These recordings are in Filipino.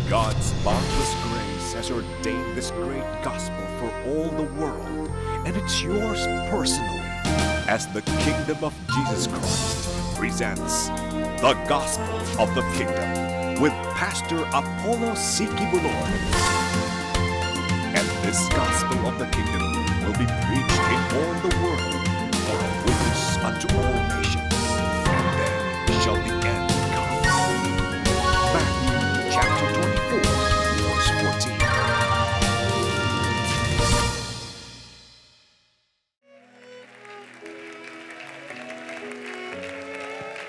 God's boundless grace has ordained this great gospel for all the world, and it's yours personally, as the Kingdom of Jesus Christ presents the Gospel of the Kingdom with Pastor Apollo Sikibuloy. And this Gospel of the Kingdom will be preached in all the world for a witness unto all nations, and then shall the end come. Matthew chapter 24, verse 14.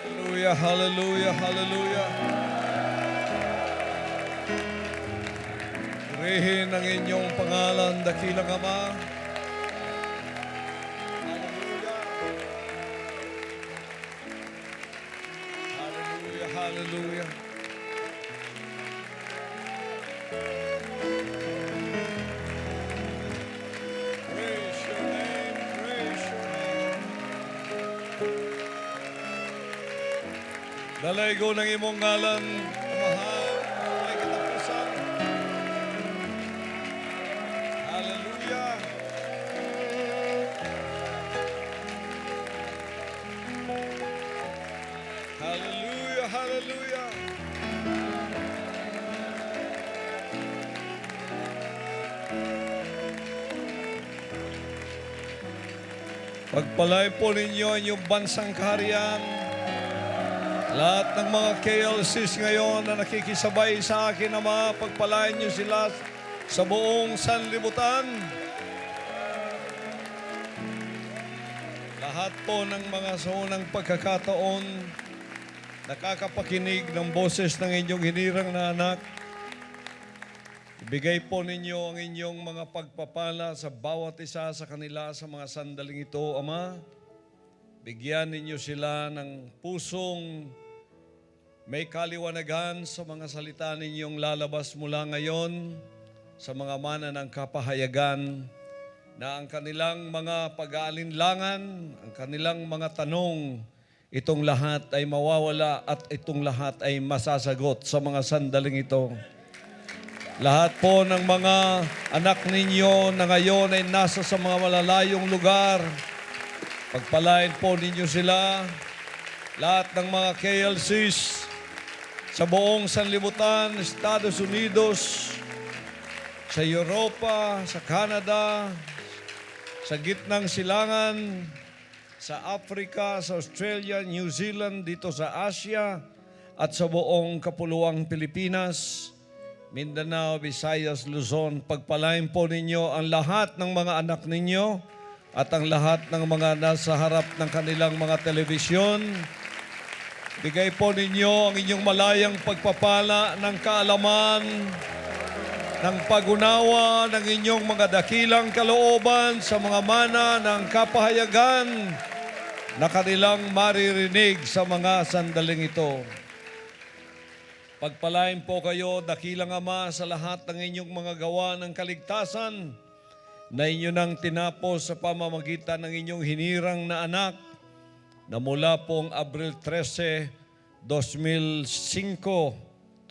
Hallelujah, hallelujah, hallelujah. Purihin ang inyong pangalan, dakilang Ama. Hallelujah. Hallelujah, hallelujah. Praise your name, praise your name. Dalaygo ng imong ngalan, mahal, may katapusan. Hallelujah. Hallelujah, hallelujah. Pagpalay po ninyo ang inyong bansang kaharian. Lahat ng mga KLCs ngayon na nakikisabay sa akin, Ama, pagpalain niyo sila sa buong sanlibutan. Lahat po ng mga sa unang pagkakataon, nakakapakinig ng boses ng inyong hinirang na anak, ibigay po ninyo ang inyong mga pagpapala sa bawat isa sa kanila sa mga sandaling ito, Ama. Bigyan ninyo sila ng pusong may kaliwanagan sa mga salita ninyong lalabas mula ngayon sa mga mana ng kapahayagan, na ang kanilang mga pag-aalinlangan, ang kanilang mga tanong, itong lahat ay mawawala at itong lahat ay masasagot sa mga sandaling ito. Lahat po ng mga anak ninyo na ngayon ay nasa sa mga malalayong lugar, pagpalain po ninyo sila. Lahat ng mga KLCs sa buong sanlibutan, Estados Unidos, sa Europa, sa Canada, sa gitnang silangan, sa Africa, sa Australia, New Zealand, dito sa Asia, at sa buong kapuluang Pilipinas, Mindanao, Visayas, Luzon. Pagpalain po ninyo ang lahat ng mga anak ninyo at ang lahat ng mga nasa harap ng kanilang mga telebisyon. Bigay po ninyo ang inyong malayang pagpapala ng kaalaman, ng pag-unawa ng inyong mga dakilang kalooban sa mga mana ng kapahayagan na kanilang maririnig sa mga sandaling ito. Pagpalain po kayo, dakilang Ama, sa lahat ng inyong mga gawa ng kaligtasan na inyo nang tinapos sa pamamagitan ng inyong hinirang na anak, na mula pong Abril 13, 2005,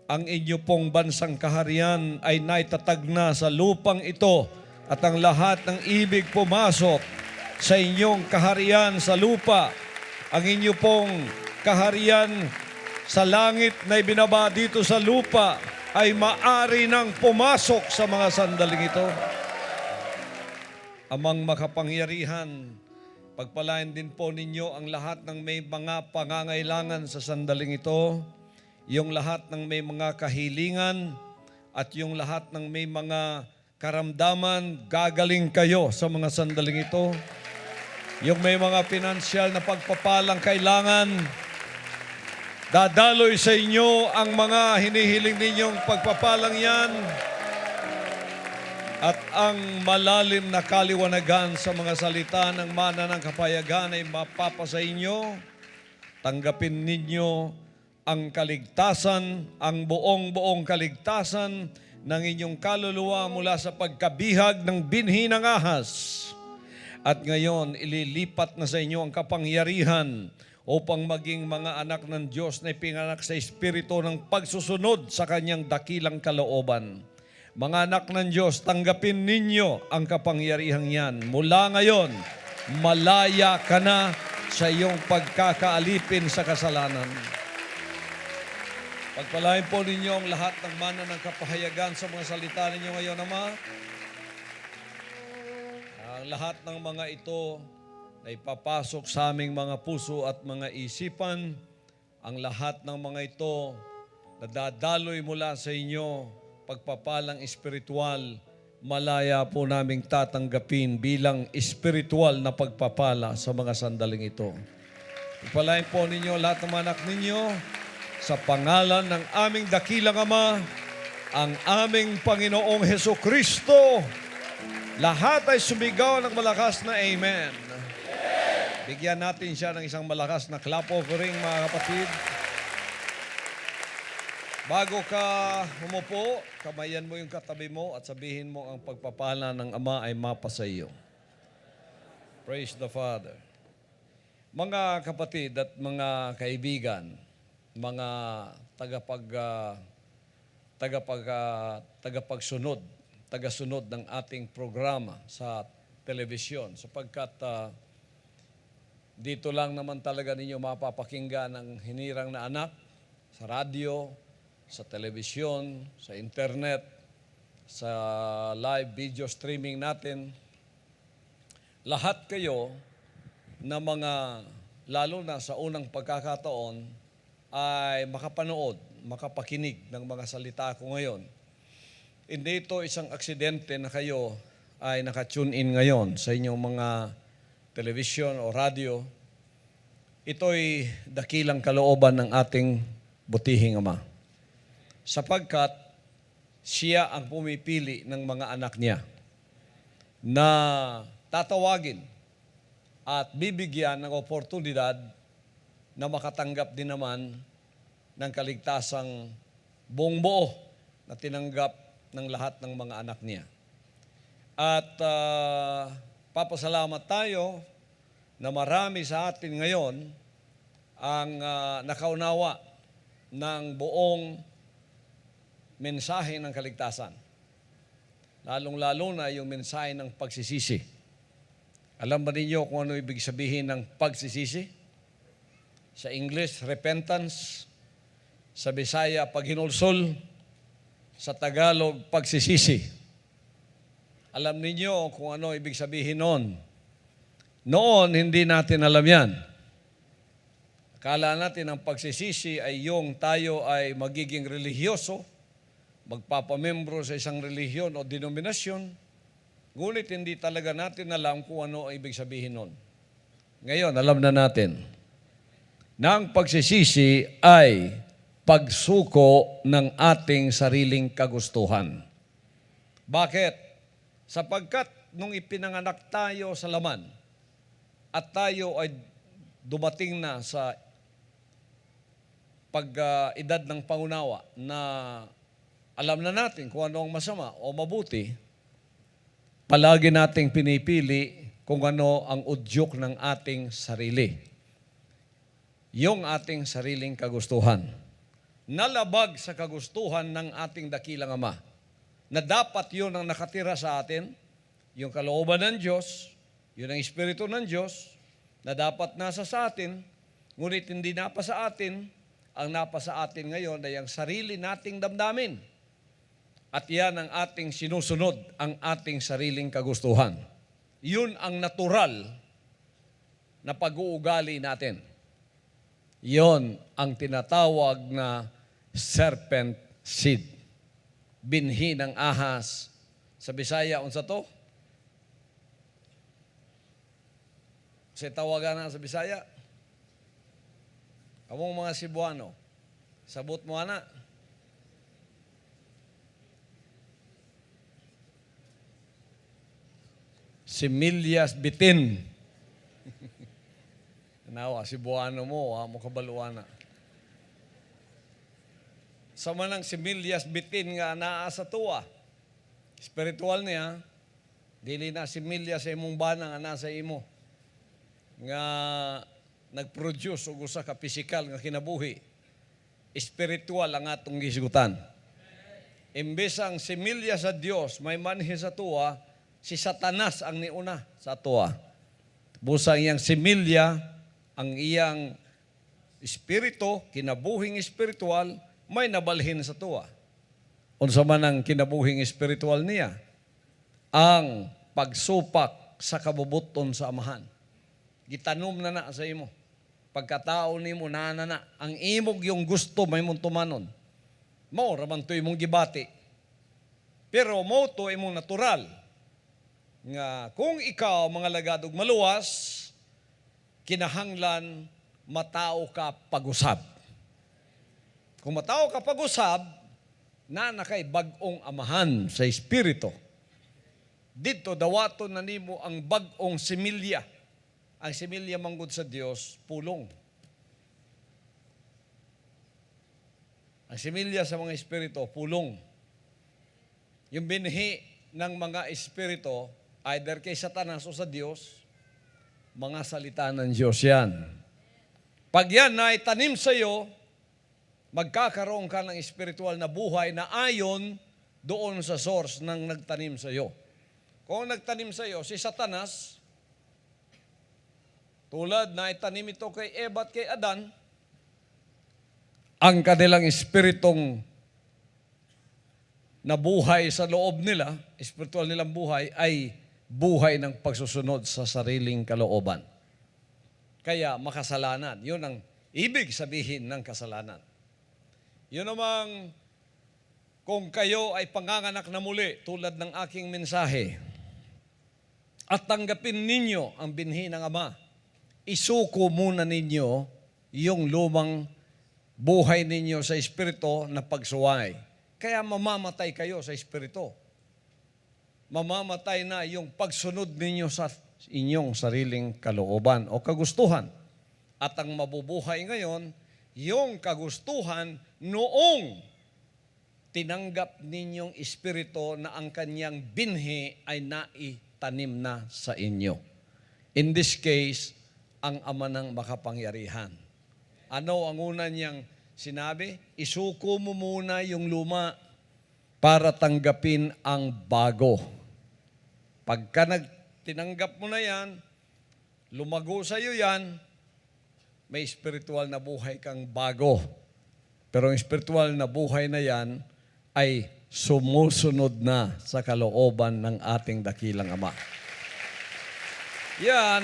ang inyo pong bansang kaharian ay naitatag na sa lupang ito, at ang lahat ng ibig pumasok sa inyong kaharian sa lupa, ang inyo pong kaharian sa langit na ibinaba dito sa lupa, ay maari nang pumasok sa mga sandaling ito. Amang makapangyarihan, pagpalain din po ninyo ang lahat ng may mga pangangailangan sa sandaling ito, yung lahat ng may mga kahilingan, at yung lahat ng may mga karamdaman, gagaling kayo sa mga sandaling ito. Yung may mga pinansyal na pagpapalang kailangan, dadaloy sa inyo ang mga hinihiling ninyong pagpapalang yan, at ang malalim na kaliwanagan sa mga salita ng mana ng kapayagan ay mapapasa inyo. Tanggapin ninyo ang kaligtasan, ang buong kaligtasan ng inyong kaluluwa mula sa pagkabihag ng binhi ng ahas. At ngayon, ililipat na sa inyo ang kapangyarihan upang maging mga anak ng Diyos na ipinganak sa espiritu ng pagsusunod sa kanyang dakilang kalooban. Mga anak ng Diyos, tanggapin ninyo ang kapangyarihang yan. Mula ngayon, malaya ka na sa iyong pagkakaalipin sa kasalanan. Pagpalain po ninyo ang lahat ng mana ng kapahayagan sa mga salita ninyo ngayon, Ama. Ang lahat ng mga ito na ipapasok sa aming mga puso at mga isipan, ang lahat ng mga ito na dadaloy mula sa inyo, pagpapalang espiritual, malaya po naming tatanggapin bilang espiritual na pagpapala sa mga sandaling ito. Pagpalain po ninyo lahat ng mga anak ninyo sa pangalan ng aming dakilang Ama, ang aming Panginoong Hesukristo. Lahat ay sumigaw ng malakas na Amen. Bigyan natin siya ng isang malakas na clap offering, mga kapatid. Bago ka umupo, kamayan mo yung katabi mo at sabihin mo ang pagpapala ng Ama ay mapa sa iyo. Praise the Father. Mga kapatid at mga kaibigan, mga tagasunod ng ating programa sa telebisyon, sapagkat dito lang naman talaga ninyo mapapakinggan ang hinirang na anak sa radyo, sa telebisyon, sa internet, sa live video streaming natin. Lahat kayo na mga, lalo na sa unang pagkakataon, ay makapanood, makapakinig ng mga salita ko ngayon. Hindi ito isang aksidente na kayo ay naka-tune in ngayon sa inyong mga television o radyo. Ito'y dakilang kalooban ng ating butihing Ama. Sapagkat siya ang pumipili ng mga anak niya na tatawagin at bibigyan ng oportunidad na makatanggap din naman ng kaligtasang buong buo na tinanggap ng lahat ng mga anak niya. At papasalamat tayo na marami sa atin ngayon ang nakaunawa ng buong mensahe ng kaligtasan. Lalong-lalo na yung mensahe ng pagsisisi. Alam ba ninyo kung ano ibig sabihin ng pagsisisi? Sa English, repentance. Sa Bisaya, paghinulsol. Sa Tagalog, pagsisisi. Alam ninyo kung ano ibig sabihin noon. Noon, hindi natin alam yan. Akala natin ang pagsisisi ay yung tayo ay magiging religyoso, magpapamembro sa isang relihiyon o denominasyon, ngunit hindi talaga natin alam kung ano ang ibig sabihin noon. Ngayon, alam na natin na ang pagsisisi ay pagsuko ng ating sariling kagustuhan. Bakit? Sapagkat nung ipinanganak tayo sa laman at tayo ay dumating na sa pag-edad ng pangunawa na alam na natin kung ano ang masama o mabuti, palagi nating pinipili kung ano ang udyok ng ating sarili. Yung ating sariling kagustuhan. Nalabag sa kagustuhan ng ating dakilang Ama. Na dapat yun ang nakatira sa atin, yung kalooban ng Diyos, yun ang Espiritu ng Diyos, na dapat nasa sa atin, ngunit hindi napa sa atin, ang napa sa atin ngayon ay ang sarili nating damdamin. At yan ang ating sinusunod, ang ating sariling kagustuhan. Yun ang natural na pag-uugali natin. Yun ang tinatawag na serpent seed. Binhi ng ahas. Sa Bisaya, unsa to? Kasi tawagan na sa Bisaya. Kamong mga Cebuano, sabot mo na. Semillas bitin. Nawa, Cebuano mo, mo kabaluana. Sa manang semillas bitin nga naa sa tuwa. Spiritual niya, dili na semilya sa imong bana nga nasa imo. Nga nag-produce og usa ka pisikal nga kinabuhi. Espiritual ang atong gisigutan. Imbes ang similya sa Dios may manhi sa tuwa, si Satanas ang niuna sa tuwa. Busang iyang similya, ang iyang espiritu, kinabuhing espiritual, may nabalhin sa tuwa. Unsa man ang kinabuhing espiritual niya? Ang pagsupak sa kabubuton sa amahan. Gitanom na sa imo. Pagkatao nimo na ang imog yung gusto may mong tumanon. Mao raman to imong gibati. Pero mo to imong natural. Nga kung ikaw mga lagadog maluwas, kinahanglan matao ka pag-usab. Kung matao ka pag-usab, na kay bag-ong amahan sa espiritu. Dito dawaton na nimo ang bag-ong similya. Ang similya manggod sa Dios, pulong. Ang similya sa mga espiritu, pulong. Yung binhi ng mga espiritu, either kay Satanas o sa Diyos, mga salita ng Diyos yan. Pag yan na itanim sa iyo, magkakaroon ka ng espiritual na buhay na ayon doon sa source ng nagtanim sa iyo. Kung nagtanim sa iyo, si Satanas, tulad na itanim ito kay Eva at kay Adan, ang kanilang espiritong na buhay sa loob nila, espiritual nilang buhay, ay buhay ng pagsusunod sa sariling kalooban. Kaya makasalanan. Yun ang ibig sabihin ng kasalanan. Yun namang kung kayo ay panganganak na muli, tulad ng aking mensahe, at tanggapin ninyo ang binhi ng Ama, isuko muna ninyo yung lumang buhay ninyo sa espiritu na pagsuway. Kaya mamamatay kayo sa espiritu. Mamamatay na yung pagsunod ninyo sa inyong sariling kalooban o kagustuhan. At ang mabubuhay ngayon, yung kagustuhan noong tinanggap ninyong espiritu na ang kanyang binhi ay naitanim na sa inyo. In this case, ang Ama ng makapangyarihan. Ano ang una niyang sinabi? Isuko mo muna yung luma para tanggapin ang bago. Pagka tinanggap mo na yan, lumago sa iyo yan, may spiritual na buhay kang bago. Pero ang spiritual na buhay na yan ay sumusunod na sa kalooban ng ating dakilang Ama. Yan,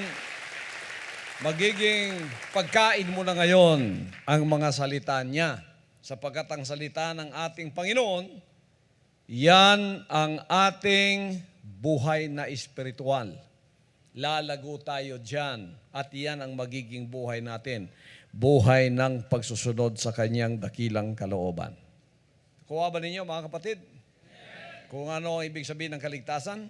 magiging pagkain mo na ngayon ang mga salita niya. Sapagkat ang salita ng ating Panginoon, yan ang ating buhay na espiritual. Lalago tayo dyan at yan ang magiging buhay natin. Buhay ng pagsusunod sa kanyang dakilang kalooban. Kuha ba ninyo mga kapatid? Kung ano ang ibig sabihin ng kaligtasan?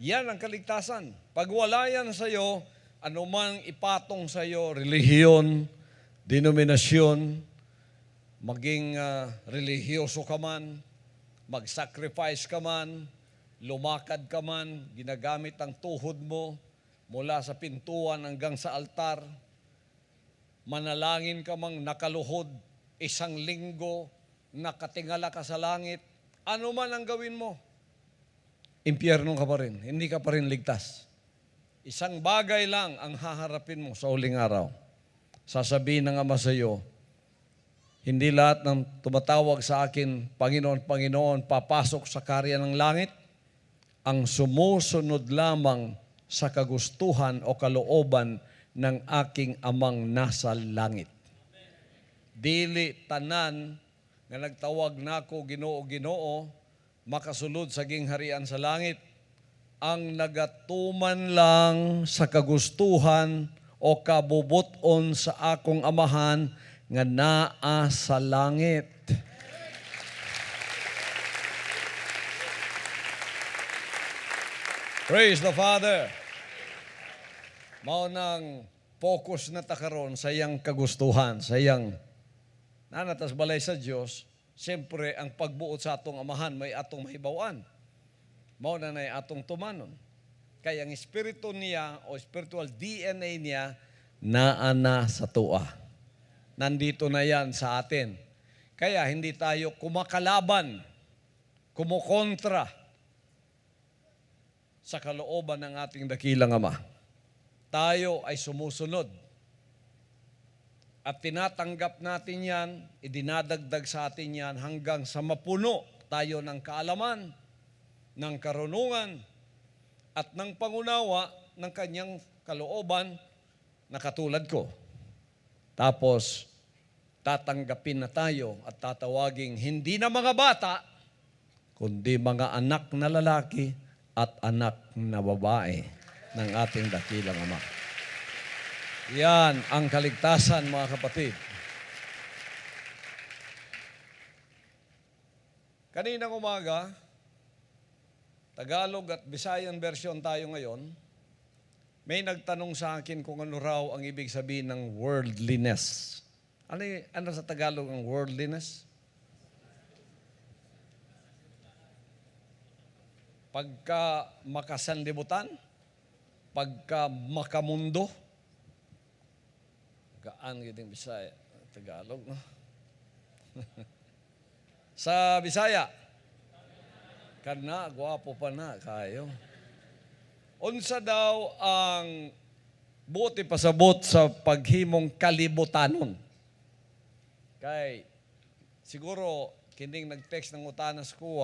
Yan ang kaligtasan. Pag wala yan sa iyo, anumang ipatong sa iyo, relihiyon, denominasyon, maging relihiyoso ka man, mag-sacrifice ka man, lumakad ka man, ginagamit ang tuhod mo mula sa pintuan hanggang sa altar, manalangin ka mang nakaluhod, 1 linggo, nakatingala ka sa langit, ano man ang gawin mo, impyerno ka pa rin, hindi ka pa rin ligtas. Isang bagay lang ang haharapin mo sa huling araw. Sasabihin ng Ama sa iyo, hindi lahat ng tumatawag sa akin, Panginoon, Panginoon, papasok sa karya ng langit. Ang sumusunod lamang sa kagustuhan o kalooban ng aking Amang nasa langit. Dili tanan nga nagtawag nako Ginoo, Ginoo, makasulod sa gingharian sa langit. Ang nagatuman lang sa kagustuhan o kabubuton sa akong amahan nga naa sa langit. Praise the Father. Mao nang focus na takaron sa iyang kagustuhan, sa iyang nanatas balay sa Dios. Siyempre, ang pagbuot sa atong amahan may atong mahibawan. Mao na nay atong tumanon. Kaya ang espiritu niya o spiritual DNA niya naana sa tua. Nandito na yan sa atin. Kaya hindi tayo kumakalaban, kumukontra sa kalooban ng ating dakilang Ama. Tayo ay sumusunod. At tinatanggap natin yan, idinadagdag sa atin yan hanggang sa mapuno tayo ng kaalaman, ng karunungan, at ng pangunawa ng kanyang kalooban na katulad ko. Tapos, tatanggapin na tayo at tatawaging hindi na mga bata, kundi mga anak na lalaki at anak na babae ng ating dakilang Ama. Yan ang kaligtasan, mga kapatid. Kaninang umaga, Tagalog at Visayan version tayo ngayon, may nagtanong sa akin kung ano raw ang ibig sabihin ng worldliness. Ano sa Tagalog ang worldliness? Pagka makasanlibutan, pagka makamundo, gaan yung Bisaya, Tagalog, no? Sa Bisaya, kana, gwapo pa na, kayo. Unsa daw ang buti pasabot sa paghimong kalibutanon? Kay, siguro, kining nag-text ng utanas ko,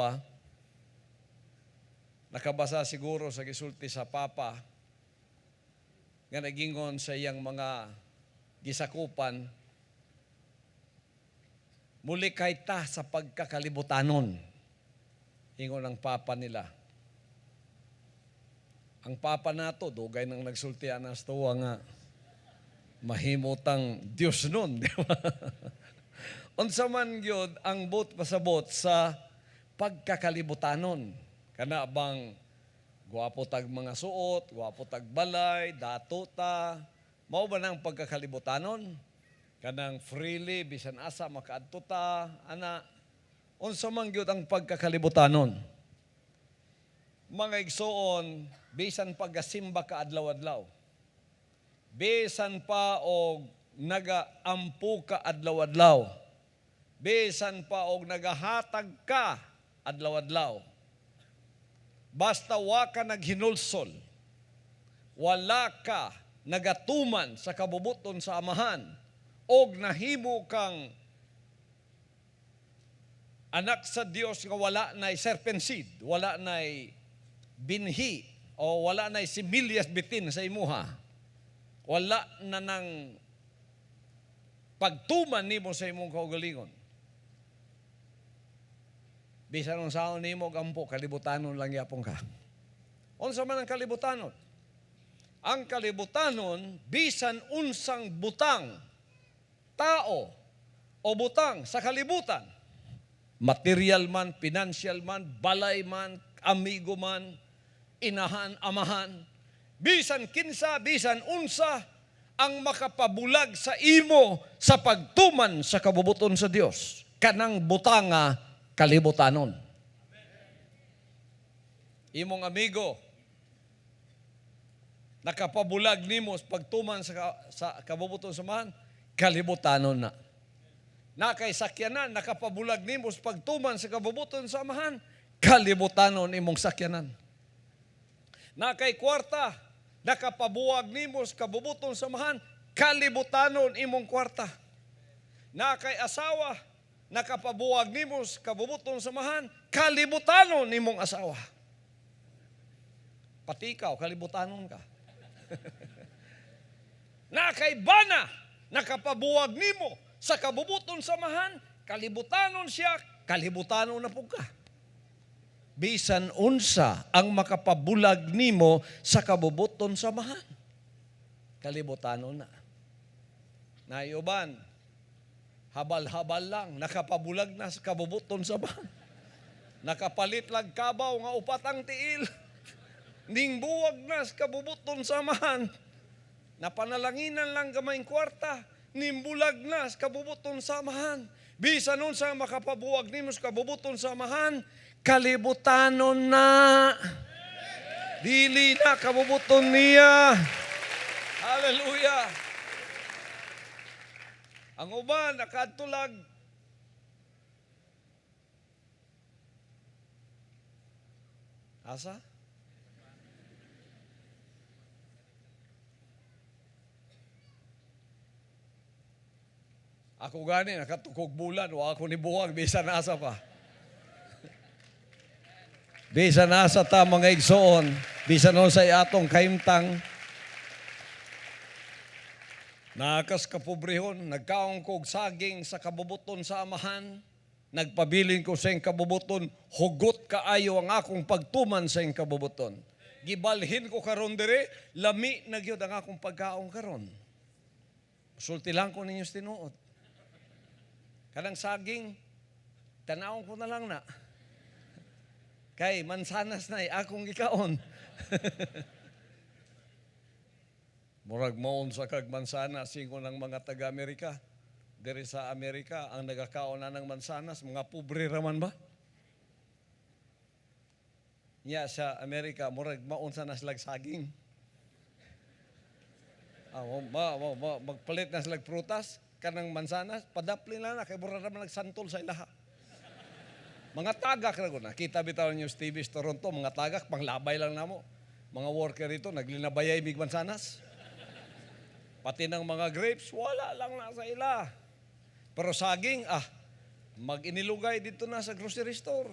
nakabasa siguro sa gisulti sa Papa, nga nagingon sa iyang mga gisakupan, muli kay ta sa pagkakalibutanon. Ingon ang Papa nila. Ang Papa nato, dugay nang nagsultian as tuwa nga, mahimutang Diyos nun. Di ba? Unsa man gyud ang but pasabot sa pagkakalibutanon. Kana bang gwapo tag mga suot, gwapo tag balay, dato ta, mao ba nang pagkakalibutanon? Kanang freely, bisan asa, makaadto ta, ana, unsa man gyud ang pagkakalibutanon? Mga igsoon, bisan pagasimba ka adlaw-adlaw. Bisan pa og nagaampu ka adlaw-adlaw. Bisan pa og nagahatag ka adlaw-adlaw. Basta wa ka naghinulsol, wala ka nagatuman sa kabubuton sa amahan, og nahimo kang anak sa Dios nga wala na'y serpensid, wala na'y binhi, o wala na'y similyas bitin sa imuha, wala na nang pagtuman nimo sa imong kaugalingon. Bisan ang saon nimo gampo, kalibutanon lang yapon ka. Unsa man ang kalibutanon? Ang kalibutanon, bisan unsang butang, tao, o butang sa kalibutan, material man, financial man, balay man, amigo man, inahan, amahan, bisan kinsa, bisan unsa, ang makapabulag sa imo sa pagtuman sa kabubuton sa Dios. Kanang butanga, kalibutanon. Imong amigo, nakapabulag nimo sa pagtuman sa kabubuton sa amahan, kalibutanon na. Nakay sakyanan, nakapabulag nimo sa pagtuman sa kabubuton sa amahan, kalibutanon imong sakyanan. Nakay kwarta, nakapabuwag nimo sa kabubuton sa amahan, kalibutanon imong kwarta. Nakay asawa, nakapabuwag nimo sa kabubuton sa amahan, kalibutanon imong asawa. Pati ikaw, kalibutanon ka. Nakay bana, nakapabuwag nimo sa kabubuton sa amahan, kalibutanon siya, kalibutanon na po ka. Bisan unsa ang makapabulag nimo sa kabubuton sa amahan, kalibutanon na. Nayuban, habal-habal lang, nakapabulag na sa kabubuton sa amahan. Nakapalit lang kabaw nga upat ang tiil. Ning buwag na sa kabubuton sa amahan. Napanalanginan lang gamayng kwarta, nimbulag na sa kabubuton sa amahan. Bisan nun sa makapabuwag nimo sa kabubuton sa amahan, kalibutanon na. Dili na kabubuton niya. Hallelujah. Ang uban nakadtulag asa? Ako gani nakatukog bulan o ako ni buwag bisan asa pa. Bisan asa ta mga igsoon, bisan on sa atong kaimtang. Nakas kapobrehon, nagkaong kog saging sa kabubuton sa amahan, nagpabilin ko sa iyong kabubuton, hugot kaayo ang akong pagtuman sa iyong kabubuton. Gibalhin ko karon dire, lami na gyud ang akong pagkaong karon. Sulti lang ko ninyo tinuod. Kanang saging, tanawon ko na lang na. Kay mansanas na akong gikaon. Murag maon sa kag mansanas, singo ng mga taga-Amerika. Diri sa Amerika, ang nagakaon na ng mansanas, mga pobre raman ba? Nya sa Amerika, murag maon sa naslag saging. Magpalit na silag prutas, kanang mansanas, padapli na kay murag naman nagsantol sa ilaha. Mga tagak na ko, nakita bitaw niyo sa TV sa Toronto, mga tagak, panglabay lang namo. Mga worker rito, naglinabayay big mansanas. Pati ng mga grapes, wala lang na sa ila. Pero saging, mag-inilugay dito na sa grocery store.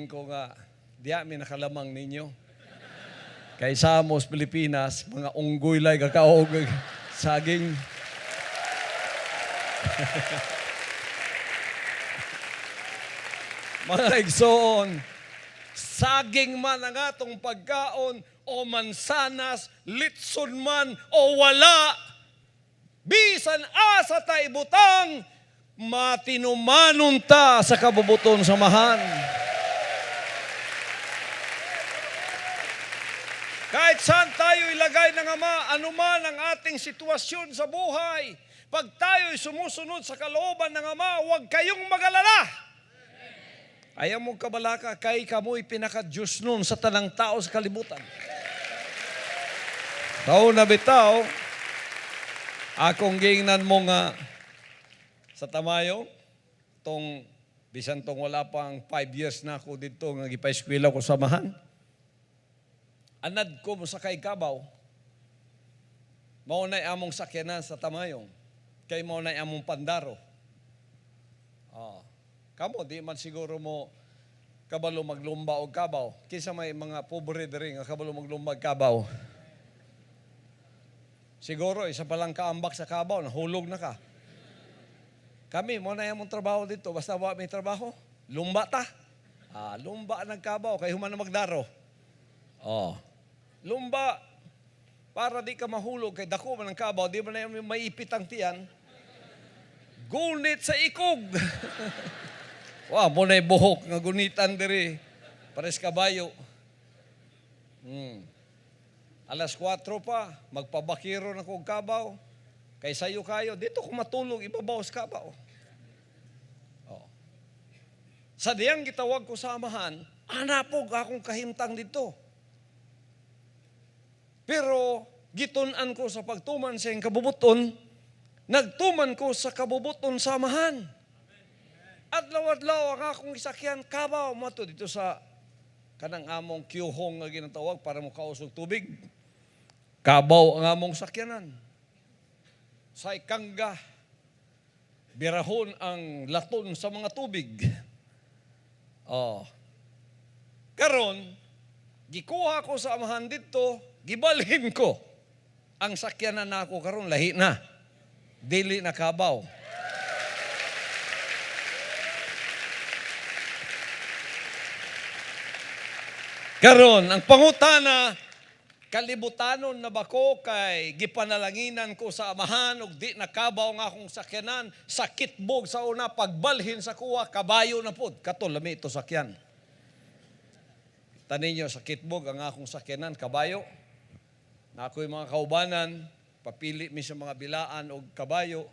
Ko nga, diya mi nakalamang ninyo. Kay Samos, Pilipinas, mga unggoy lay kakaog saging. Mga igsoon, saging man ang atong pagkaon, o mansanas, litson man, o wala, bisan asa ta ibutang, matinumanon ta sa kabubuton samahan. Kahit saan tayo ilagay ng Ama, anuman ang ating sitwasyon sa buhay, pag tayo'y sumusunod sa kalooban ng Ama, huwag kayong mag-alala. Ayaw mong kabalaka, kay kamo'y pinaka-Diyos nun sa tanang tao sa kalibutan. Tao na bitaw, akong gingnan mo nga sa Tamayo, bisan tong wala pang 5 years na ako dito, nga gipa-eskwela ko samahan. Anad ko mo sa kay Kabaw, maunay among sakyanan sa Tamayong, kay maunay among pandaro. Kamo, di man siguro mo kabalo maglumba o kabaw. Kisa may mga pobre diri nga kabalo maglumba o kabaw. Siguro, isa palang kaambak sa kabaw, nahulog na ka. Kami, mo na yung trabaho dito, basta may trabaho, lumba ta. Lumba ng kabaw, kay human na magdaro. Lumba, para di ka mahulog, kay dako man ng kabaw, di mo na yung maipit ang tiyan. Gunit sa ikog. Mo na yung buhok, nga gunitan diri, pares kabayo. Alas 4 pa, magpabakiro na kong kabaw. Kay sayo kayo, dito ko matulog, ibabaw sa kabaw. Sa diyang gitawag ko sa amahan, anapog akong kahimtang dito. Pero, gitunan ko sa pagtuman sa iyong kabubuton, nagtuman ko sa kabubuton sa amahan. Adlaw-adlaw ang akong isakyan, kabaw mo to dito sa kanang among kiyuhong nga ginatawag para mo kausog tubig. Kabaw ang among sakyanan. Sa ikangga, birahon ang laton sa mga tubig. Karon, gikuha ko sa amahan dito, gibalhin ko. Ang sakyanan na ako karon lahi na. Dili na kabaw. Karon, ang pangutana, kalibutanon na bako kay gipanalanginan ko sa amahan ug di nakabaw nga akong sakyanan, sakitbog sa una pagbalhin sa kuwa, kabayo na pod. Kato, lami ito sakyan. Tanin nyo, sakitbog ang akong sakyanan, kabayo. Na ako'y mga kaubanan, papili mi sa mga bilaan o kabayo,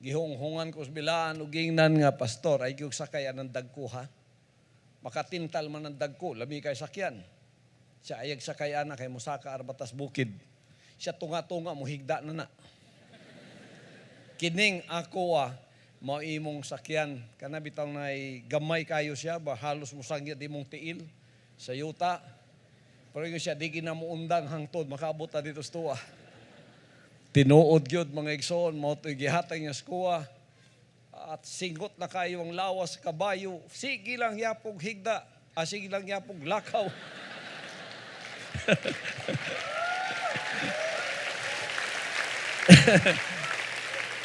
gihunghungan ko sa bilaan o gingnan nga, pastor, ay gyud sakay anang dagkuha. Makatintal man ang dagko, lami kay sakyan. Siya ayag sakay ana kay musaka arbatas bukid. Siya tunga-tunga, muhigda na na. kining ako mao imong sakyan. Kana bitaw nay gamay kayo siya, ba halos mosangyat imong tiil sa yuta. Pero yung siya di ginamuundang hangtod makaabot ta dito sa tuwa. Tinuod gyud mga igsoon mo to'y gihatag niya sa kuwa. At singgot na kayo ang lawas sa kabayo. Sige lang yapog higda. Sige lang yapog lakaw.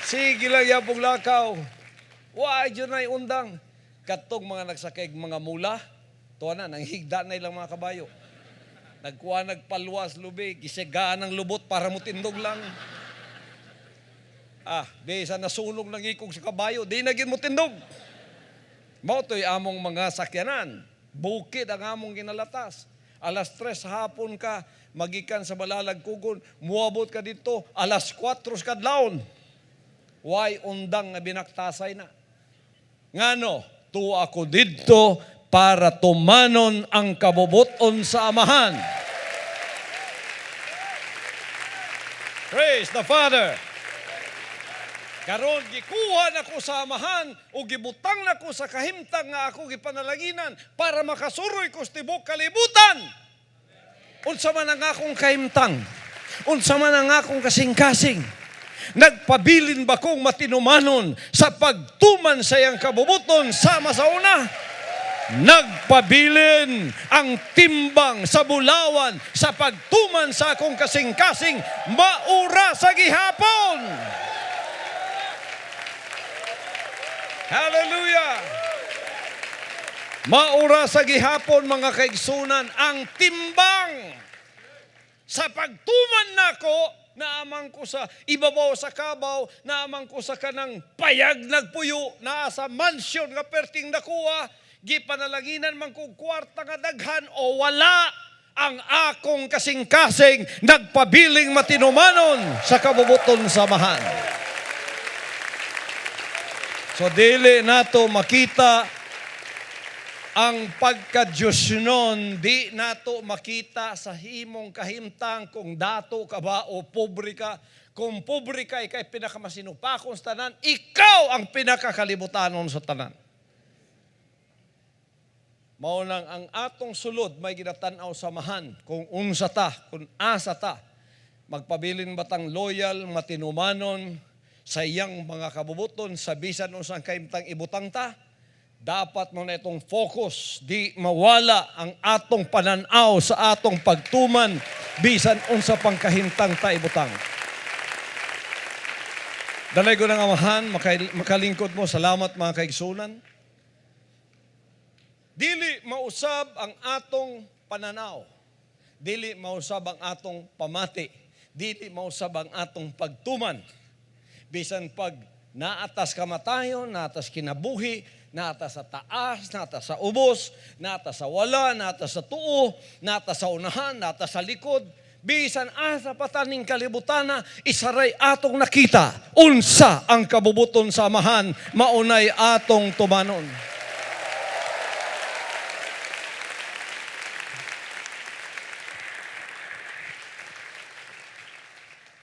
Sige lang yapog lakaw. Wa dyan na undang. Katong mga nagsakay mga mula, tuwa na, nang higda na ilang mga kabayo. Nagkuha, nagpalwas, lubi, gisigaan ng lubot para mo tindog lang. Bisa nasunog ng ikog sa kabayo, di naging mo tindog. Mao to'y among mga sakyanan. Bukid ang among ginalatas. Alas 3 hapon ka, magikan sa Balalagkugon, muabot ka dito, alas 4 kadlawon. Way undang nga binaktasay na. Ngano, tuwa ako dito para tumanon ang kabubuton sa amahan. Praise the Father. Karon gikuha nako sa amahan o gibutang nako sa kahimtang nga ako gipanalanginan para makasuroy ko sa tibok kalibutan. Unsa man ang akong kahimtang? Unsa man ang akong kasing-kasing? Nagpabilin ba kong matinumanon sa pagtuman sa iyang kabubuton sama sa una? Nagpabilin ang timbang sa bulawan sa pagtuman sa akong kasing-kasing maura sa gihapon. Hallelujah! Maura sa gihapon mga kaigsunan ang timbang sa pagtuman nako naamang ko sa ibabaw sa kabaw, naamang ko sa kanang payag nagpuyo, naa sa mansyon nga perting nakuha, gipanalanginan man kong kwarta nga daghan o wala ang akong kasing-kasing nagpabiling matinumanon sa kabubuton samahan. So dili nato makita ang pagka-Diyos nun, di nato makita sa himong kahimtang kung dato ka ba o pobre ka. Kung pobre ka, ikay pinakamasinupakon sa tanan, ikaw ang pinakakalibutannon sa tanan. Maunang ang atong sulod may ginatanaw samahan kung unsa ta, kung asa ta. Magpabilin batang loyal, matinumanon, sa iyang mga kabubuton, sa bisan unsang kaimtang ibutang ta, dapat mo na itong focus, di mawala ang atong pananaw sa atong pagtuman, bisan unsa pang kahimtang ta ibutang. Dalay ko ng amahan, makalingkod mo, salamat mga kaigsunan. Dili mausab ang atong pananaw, dili mausab ang atong pamati, dili mausab ang atong pagtuman. Bisan pag naatas kamatayon, naatas kinabuhi, naatas sa taas, naatas sa ubos, naatas sa wala, naatas sa tuo, naatas sa unahan, naatas sa likod, bisan asa pataning kalibutana, isaray atong nakita, unsa ang kabubuton sa amahan, maunay atong tumanon.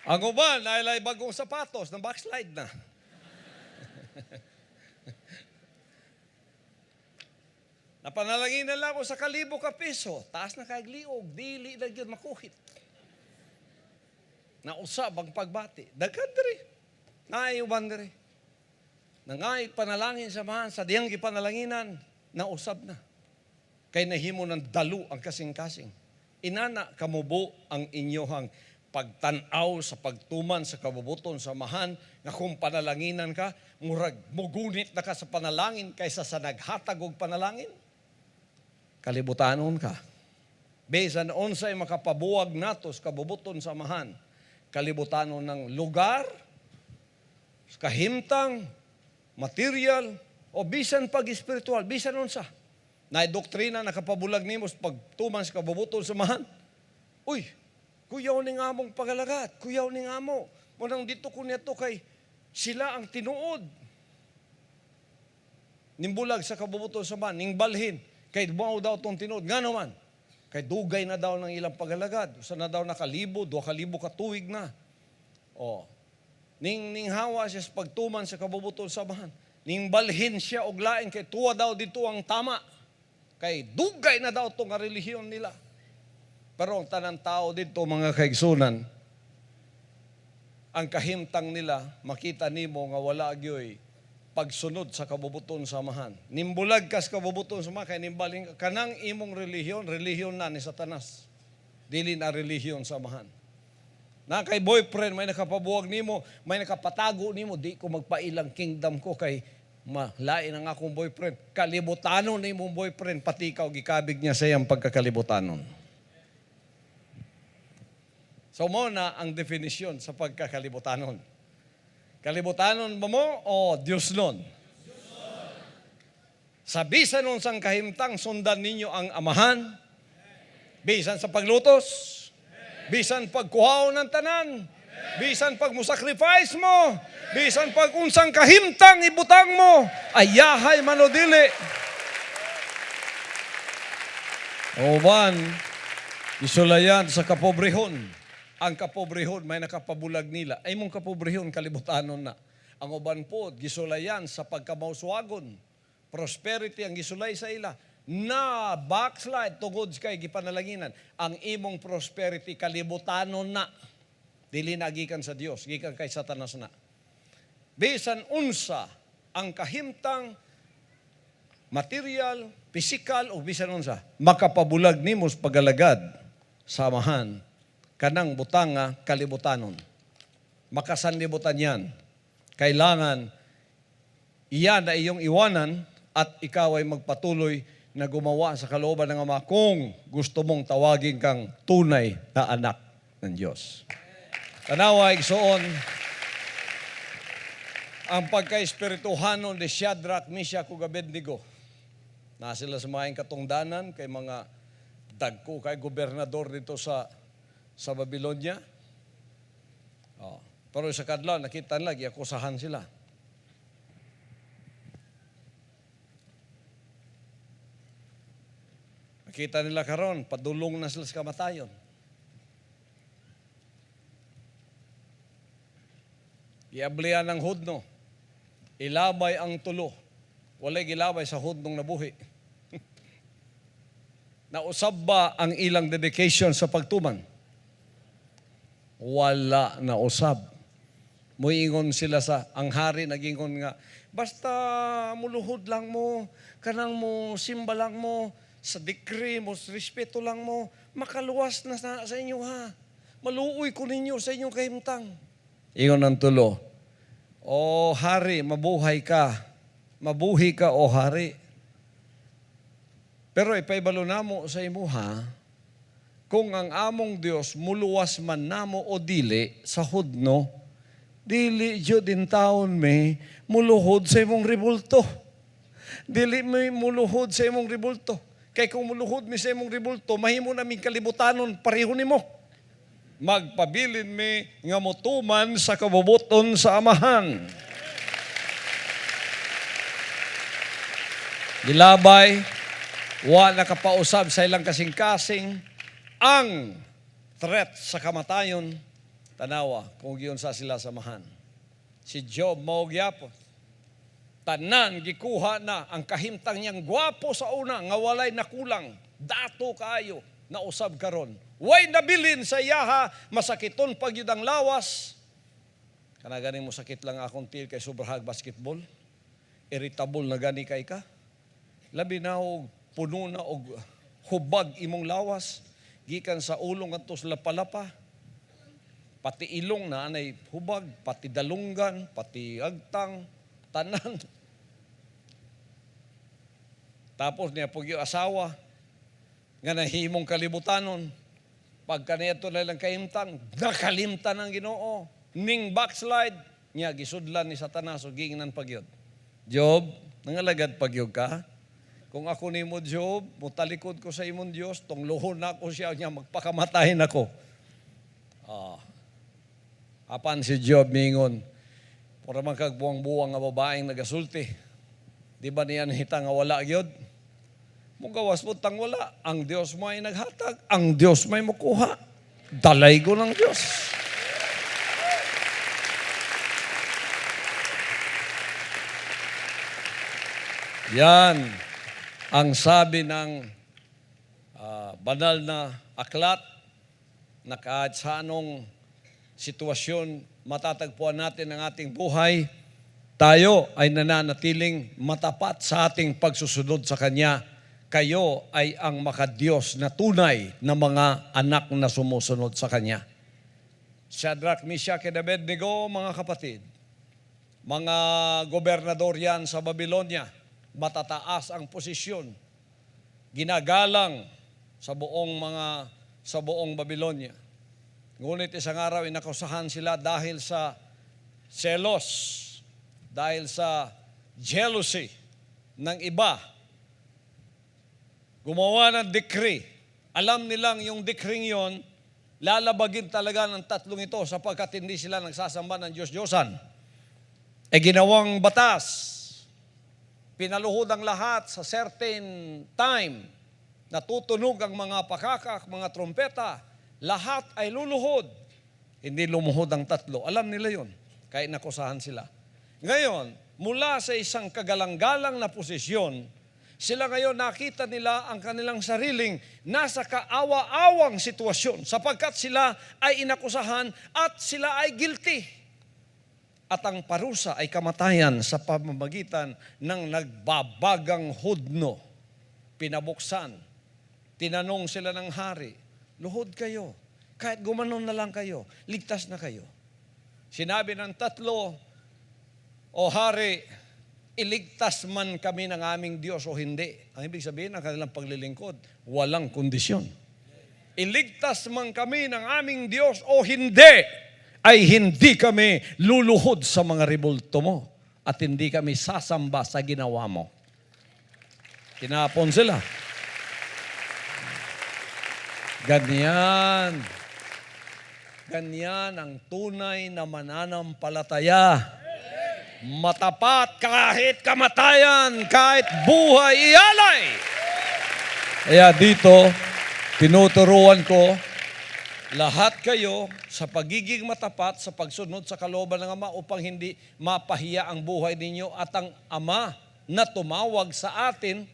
Ang uban, nailay bagong sapatos, na backslide na. Napanalangin lang ako sa 1,000 ka piso, taas na kagliog, dili na yun makuhit. Nausab ang pagbati. Daghan diri. Naiuban diri. Nangay panalangin samahan sa diyang gipanalanginan, nausab na. Kay nahimo ng dalu ang kasing-kasing. Inana kamubo ang inyohang pagtanaw sa pagtuman sa kabubuton samahan nga kung panalanginan ka, murag mugunit na ka sa panalangin kaysa sa naghatag og panalangin. Kalibutanon ka. Bisan unsay makapabuwag nato sa kabubuton samahan, kalibutanon ng lugar, kahimtang, material, o bisan pag-espiritual, bisan unsa. Na doktrina nakapabulag nimo sa pagtuman sa kabubuton samahan. Uy, kuyaw ni nga mong pagalagat, kuyaw ni nga mo. Munang dito ko neto kay sila ang tinuod. Nimbulag sa kabubuton sa man, ning balhin, kay bumaw daw itong tinuod. Nga naman, kay dugay na daw ng ilang pagalagad. Usa na daw 1,000, 2,000 katuig na. O, ning hawa siya sa pagtuman sa kabubuton sa amahan. Ning balhin siya og lain kay tuwa daw dito ang tama. Kay dugay na daw tong relihiyon nila. Pero ang tanang tao dito, mga kaigsunan, ang kahimtang nila, makita nimo nga wala gyoy pagsunod sa kabubuton sa amahan. Nimbulag kas kabubuton sa amahan, kay nimbaling kanang imong relihiyon na ni Satanas. Dili na relihiyon sa amahan. Na kay boyfriend, may nakapabuwag nimo, may nakapatago nimo, di ko magpailang kingdom ko kay malain ang akong boyfriend. Kalibutanon ni mong boyfriend, pati ikaw gikabig niya sa iyang pagkakalibutanon. So mo na ang definisyon sa pagkakalibutanon. Kalibutanon ba mo o Diyos nun? Sa bisan nun sang kahimtang, sundan ninyo ang amahan. Bisan sa paglutos. Bisan pagkuhaw ng tanan. Bisan pag musacrifice mo. Bisan pag unsang kahimtang ibutang mo. Ayahay manodili. Oban, isulayan sa kapobrehon. Ang kapobrehon, may nakapabulag nila. Ay mong kapobrehon, kalibutanon na. Ang uban po, gisulayan sa pagkamauswagon. Prosperity ang gisulay sa ila. Na backslide tungod kay gipanalanginan. Ang imong prosperity, kalibutanon na. Dili na gikan sa Dios, gikan kay Satanas na. Bisan unsa ang kahimtang material, physical, o bisan unsa, makapabulag nimo sa pagalagad sa amahan, kanang butanga kalibutanon. Makasanlibutan yan. Kailangan iyan na iyong iwanan at ikaw ay magpatuloy na gumawa sa kalooban ng Ama kung gusto mong tawagin kang tunay na anak ng Diyos. Tanawa, igsoon, ang pagka-espirituhanon ni Shadrach, Meshach, ug Abednego. Na sila sa mga katungdanan kay mga dagko kay gobernador dito sa Babylonia. Pero sa kadlaw, nakita nila, giakusahan sila. Nakita nila karon, padulong na sila sa kamatayon. Giablihan ng hudno. Ilabay ang tulo. Walay gilabay sa hudnong nabuhi. Nausab ba ang ilang dedication sa pagtuman? Wala na usab. Muingon sila sa, ang hari nagingon nga, basta muluhod lang mo, kanang mo, simba lang mo, sa decree mo, sa respeto lang mo, makaluwas na sa inyo ha. Maluoy ko ninyo sa inyong kahimtang. Ingon ang tulo, o hari, mabuhay ka. Mabuhi ka, o hari. Pero ipaibalo namo sa imo ha, kung ang among Dios muluwas man namo o dili sa hudno, dili jud din taon may muluhod sa imong ribulto. Dili may muluhod sa imong ribulto. Kay kung muluhod mi sa imong ribulto, mahimo naming kalibutanon pareho nimo. Magpabilin mi nga motuman sa kabubuton sa amahan. Gilabay, wa nakapausab sa ilang kasing-kasing, ang threat sa kamatayon, tanawa, kung giyon sa sila samahan. Si Job maugyapon. Tanan, gikuha na ang kahimtang niyang gwapo sa una, nga walay nakulang, dato kayo, na usab karon. Way nabilin sa yaha, masakiton pag yun ang lawas. Kanaganing mo sakit lang akong til kay sobrahag basketball. Irritable na gani kay ka. Labi na og puno na og hubag imong lawas. Gikan sa ulong at sa lapalapa, pati ilong na anay hubag, pati dalunggan, pati agtang, tanan. Tapos niya pag yung asawa, nga nahimong kalibutanon, pagka niya na lang kahimtang, nakalimtan ang Ginoo, ning backslide, niya gisudlan ni Satanas o ginginan pagyod. Job, nangalagad pagyod ka? Kung ako ni mo, Job, mutalikod ko sa imong Diyos, tong luhon na ako siya, niya magpakamatahin ako. Apan si Job mingon, para magkagbuwang-buwang nga babaeng nagasulti. Di ba niya nahita nga wala gyud? Mugawas mo tang wala. Ang Diyos mo ay naghatag. Ang Diyos may mukuha. Dalay ko ng Diyos. Yan ang sabi ng banal na aklat na kahit sa anong sitwasyon matatagpuan natin ang ating buhay, tayo ay nananatiling matapat sa ating pagsusunod sa Kanya. Kayo ay ang makadiyos na tunay na mga anak na sumusunod sa Kanya. Shadrach, Meshach, and Abednego, mga kapatid, mga gobernador yan sa Babylonia, matataas ang posisyon, ginagalang sa buong Babylonia. Ngunit isang araw inakusahan sila dahil sa selos, dahil sa jealousy ng iba. Gumawa ng decree. Alam nilang yung decree yon, lalabagin talaga ng tatlong ito sapagkat hindi sila nagsasamba ng Diyos-Diyosan. Ginawang batas. Pinaluhod ang lahat sa certain time. Natutunog ang mga pakakak, mga trompeta. Lahat ay luluhod. Hindi lumuhod ang tatlo. Alam nila yon. Kaya nakusahan sila. Ngayon, mula sa isang kagalang-galang na posisyon, sila ngayon nakita nila ang kanilang sariling nasa kaawa-awang sitwasyon sapagkat sila ay inakusahan at sila ay guilty. At ang parusa ay kamatayan sa pamamagitan ng nagbabagang hudno. Pinabuksan. Tinanong sila ng hari, luhod kayo. Kahit gumanon na lang kayo, ligtas na kayo. Sinabi ng tatlo, o hari, iligtas man kami ng aming Diyos o hindi. Ang ibig sabihin ng kanilang paglilingkod, walang kondisyon. Iligtas man kami ng aming Diyos o hindi, ay hindi kami luluhod sa mga ribulto mo at hindi kami sasamba sa ginawa mo. Tinapon sila. Ganyan. Ganyan ang tunay na mananampalataya. Matapat kahit kamatayan, kahit buhay ialay. Kaya dito, tinuturuan ko, lahat kayo sa pagiging matapat sa pagsunod sa kalooban ng Ama upang hindi mapahiya ang buhay ninyo at ang Ama na tumawag sa atin,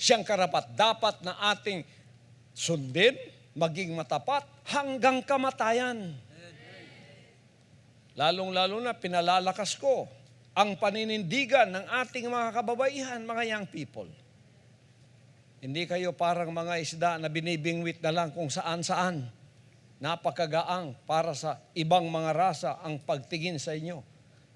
siyang karapat-dapat na ating sundin, maging matapat hanggang kamatayan. Lalong-lalo na pinalalakas ko ang paninindigan ng ating mga kababaihan, mga young people. Hindi kayo parang mga isda na binibingwit na lang kung saan-saan. Napakagaang para sa ibang mga rasa ang pagtingin sa inyo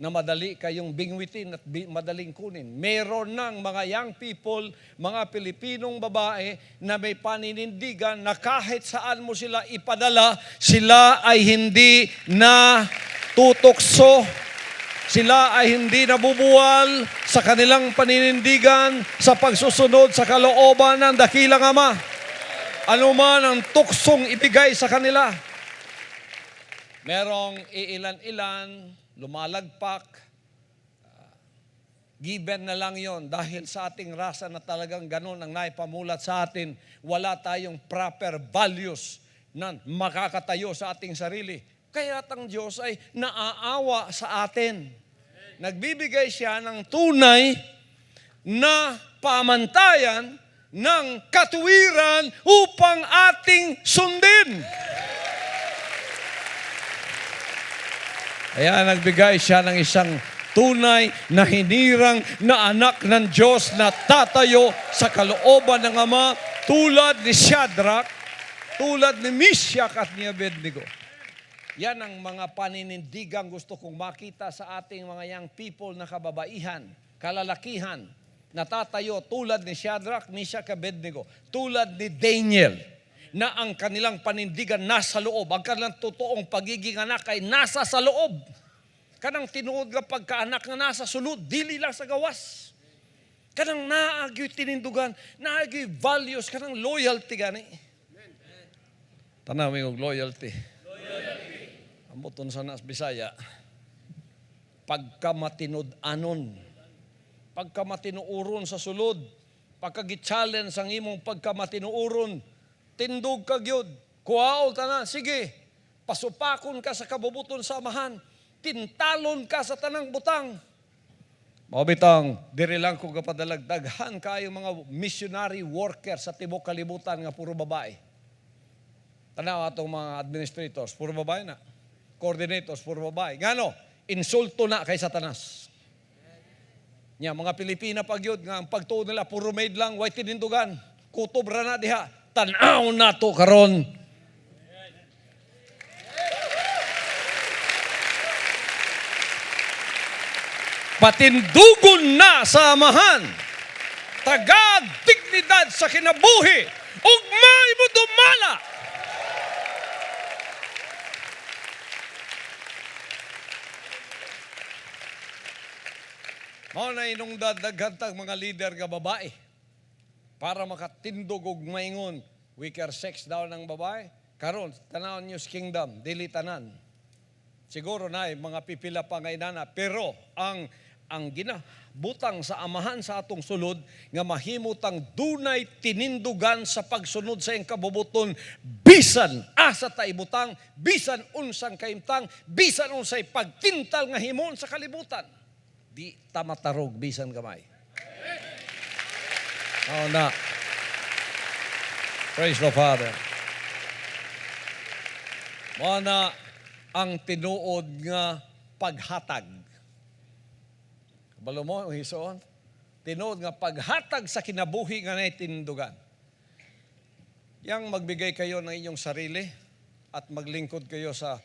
na madali kayong bingwitin at madaling kunin. Meron ng mga young people, mga Pilipinong babae na may paninindigan na kahit saan mo sila ipadala, sila ay hindi na tutukso. Sila ay hindi nabubuwal sa kanilang paninindigan sa pagsusunod sa kalooban ng dakilang Ama. Ano man ang tuksong ibigay sa kanila. Merong iilan-ilan, lumalagpak, given na lang yon dahil sa ating rasa na talagang ganun ang naipamulat sa atin. Wala tayong proper values na makakatayo sa ating sarili. Kaya ang Diyos ay naaawa sa atin. Nagbibigay siya ng tunay na pamantayan ng katuwiran upang ating sundin. Kaya nagbigay siya ng isang tunay na hinirang na anak ng Diyos na tatayo sa kalooban ng Ama tulad ni Shadrach, tulad ni Meshach at ni Abednego. Yan ang mga paninindigang gusto kong makita sa ating mga young people na kababaihan, kalalakihan, natatayo tulad ni Shadrach, Meshach, Abednego, tulad ni Daniel, na ang kanilang panindigan nasa loob, ang kanilang totoong pagiging anak ay nasa sa loob. Kanang tinuod nga pagkaanak na nasa sulod, dili lang sa gawas. Kanang naagyo'y tinindugan, naagyo'y values, kanang loyalty gani. Tanaw yung loyalty. Amuton sa nas Bisaya, pagkamatinud-anon, pagkamatinuuron sa sulod, pagkagi-challenge ang imong pagkamatinuuron, tindog ka gyud, kuhaol tanan, sige, pasupakon ka sa kabubuton sa amahan, tintalon ka sa tanang butang. Mabitang, diri lang ko kapadalagdaghan kayo mga missionary workers sa tibok kalibutan nga puro babae. Tanaw atong mga administrators, puro babae na. Coordinators, puro babae. Ngano? Insulto na kay Satanas. Nya mga Pilipina pagyud nga ang pagtuo nila puro maid lang, way tinindugan. Kutob ra na diha. Tan-aw nato karon. Patindugon na sa amahan. Tagad dignidad sa kinabuhi. Ugmay mo dumala. Mao na inong dadaghantang mga leader nga babae para makatindog og maingon weaker sex daw ng babae. Karon tanawon News Kingdom dili tanan. Siguro na mga pipila pa nga inana, pero ang ginabutang sa amahan sa atong sulod nga mahimutang dunay tinindugan sa pagsunod sa iyang kabubuton bisan asa ta ibutang, bisan unsang kaimtang, bisan unsay pagtintal nga himon sa kalibutan. Di ta matarog bisan gamay. Oh na. Praise the Father. Mo na ang tinuod nga paghatag. Balo mo, hisoon? Tinuod nga paghatag sa kinabuhi nga naitindugan. Yang magbigay kayo ng inyong sarili at maglingkod kayo sa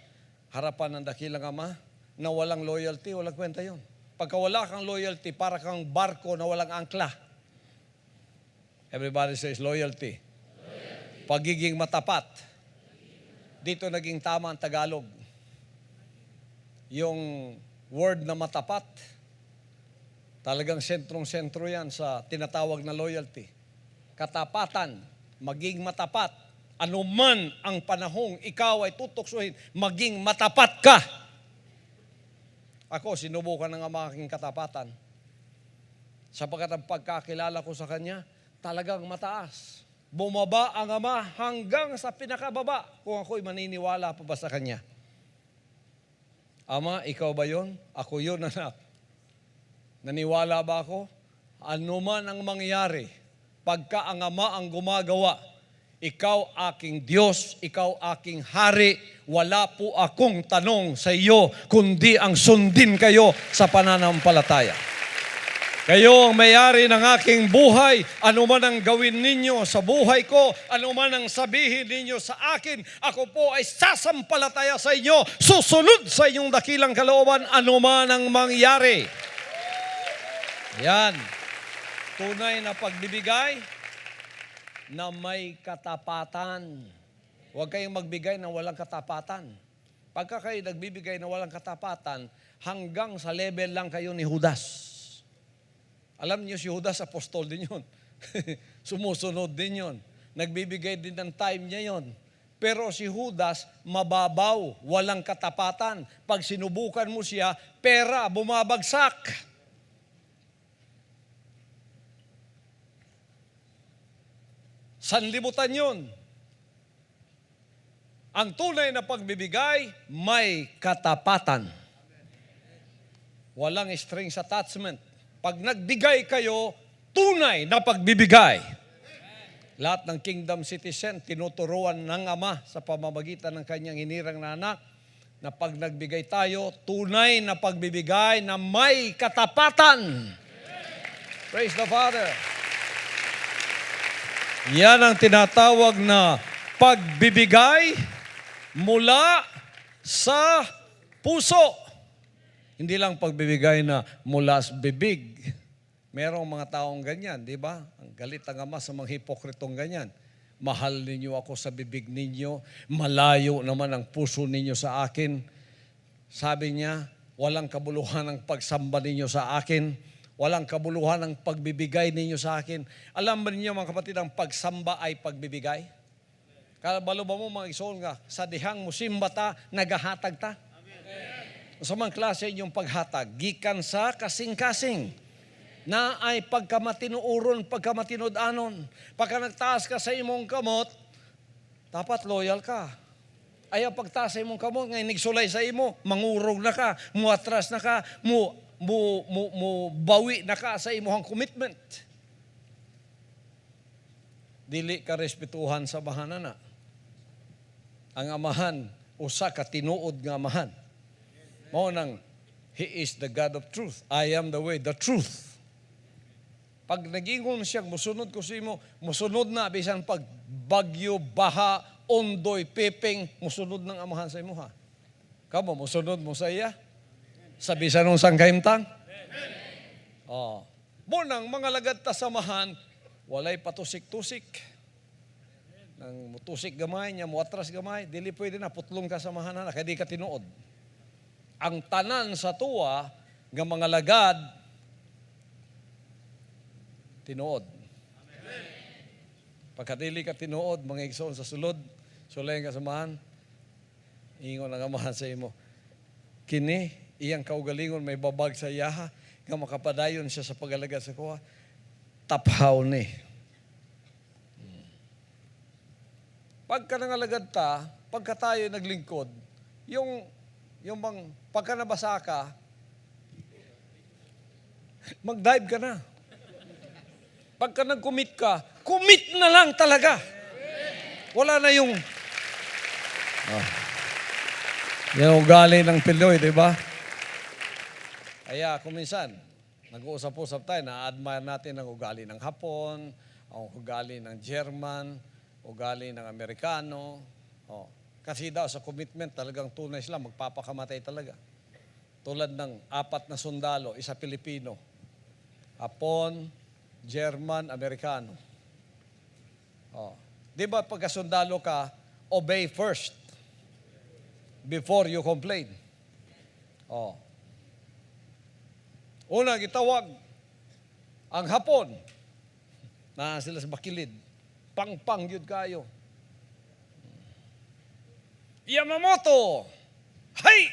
harapan ng dakilang Ama na walang loyalty, walang kwenta yun. Pagka wala kang loyalty, para kang barko na walang angkla. Everybody says loyalty. Pagiging matapat. Dito naging tama ang Tagalog. Yung word na matapat, talagang sentrong-sentro yan sa tinatawag na loyalty. Katapatan, maging matapat. Anuman ang panahong ikaw ay tutuksohin, maging matapat ka. Ako, sinubukan ng Ama aking katapatan. Sapagkat ang pagkakilala ko sa Kanya, talagang mataas. Bumaba ang Ama hanggang sa pinakababa kung ako'y maniniwala pa ba sa Kanya. Ama, ikaw ba yun? Ako yun, anak. Naniwala ba ako? Ano man ang mangyari, pagka ang Ama ang gumagawa, ikaw aking Diyos, ikaw aking hari, wala po akong tanong sa iyo, kundi ang sundin kayo sa pananampalataya. Kayo ang may-ari ng aking buhay. Ano man ang gawin ninyo sa buhay ko, ano man ang sabihin ninyo sa akin, ako po ay sasampalataya sa inyo, susunod sa inyong dakilang kalooban, ano man ang mangyari. Yan. Tunay na pagbibigay na may katapatan. Huwag kayong magbigay na walang katapatan. Pagka kayo nagbibigay na walang katapatan, hanggang sa level lang kayo ni Judas. Alam niyo si Judas, apostol din yun. Sumusunod din yun. Nagbibigay din ng time niya yun. Pero si Judas, mababaw, walang katapatan. Pag sinubukan mo siya, pera, bumabagsak. Sanlibutan yun. Ang tunay na pagbibigay, may katapatan. Walang strings attachment. Pag nagbigay kayo, tunay na pagbibigay. Lahat ng kingdom citizen, tinuturuan ng Ama sa pamamagitan ng kanyang hinirang na anak, na pag nagbigay tayo, tunay na pagbibigay na may katapatan. Praise the Father. Yan ang tinatawag na pagbibigay mula sa puso. Hindi lang pagbibigay na mula sa bibig. Merong mga taong ganyan, di ba? Ang galit ang Ama sa mga hipokritong ganyan. Mahal ninyo ako sa bibig ninyo, malayo naman ang puso ninyo sa akin. Sabi niya, walang kabuluhan ang pagsamba ninyo sa akin, walang kabuluhan ang pagbibigay ninyo sa akin. Alam ba ninyo mga kapatid, ang pagsamba ay pagbibigay? Kalabalo ba mo mga isol nga, sa dihang musimba ta, nagahatag ta? Sa mga klase yung paghatag, gikan sa kasing-kasing, na ay pagkamatinuuron, pagkamatinud-anon. Pagka nagtaas ka sa imong kamot, dapat loyal ka. Ayaw pagtaas sa imong kamot, ngayon nigsulay sa imo, mangurog na ka, muatras na ka, mo bawi na ka sa imuhang commitment. Dili ka respetuhan sa amahan na. Ang amahan, usa ka tinuod nga amahan. Mao nang He is the God of truth. I am the way, the truth. Pag nagingon siyang musunod ko sa imo, musunod na bisan pag bagyo, baha, ondoy, pepeng, musunod ng amahan sa imo ha. Kamo, musunod mo sa iya? Sa bisan ng sangkaimtang? Oh. Munang mga lagad ta samahan, walay patusik-tusik. Nang mutusik gamay niya, muatras gamay, dili pwede na putlong ka samahan na, kaya di ka tinuod. Ang tanan sa tuwa, nga mga lagad, tinuod. Pagkadili ka tinuod, mga igsoon sa sulod, sulay ka samahan, ingon ang amahan sa imo. Kini, iyang kaugalingon may babag sa iyaha, nga makapadayon siya sa pag-alagad sa kuha, taphaw ni. Pagka nangalagad ta, pagka tayo naglingkod, yung bang pagka nabasa ka, mag-dive ka na. Pagka nag-commit ka, commit na lang talaga. Wala na yung yung ugali ng Pinoy, di ba? Kaya kuminsan, nag-uusap-usap tayo, na-admire natin ang ugali ng Hapon, ang ugali ng German, ugali ng Amerikano. Kasi daw sa commitment, talagang tunay sila, magpapakamatay talaga. Tulad ng 4 na sundalo, isa Pilipino. Hapon, German, Amerikano. Di ba pagka sundalo ka, obey first before you complain. Una, gitawag ang Hapon na sila sa bakilid. Pang-pang yun kayo. Yamamoto! Hay!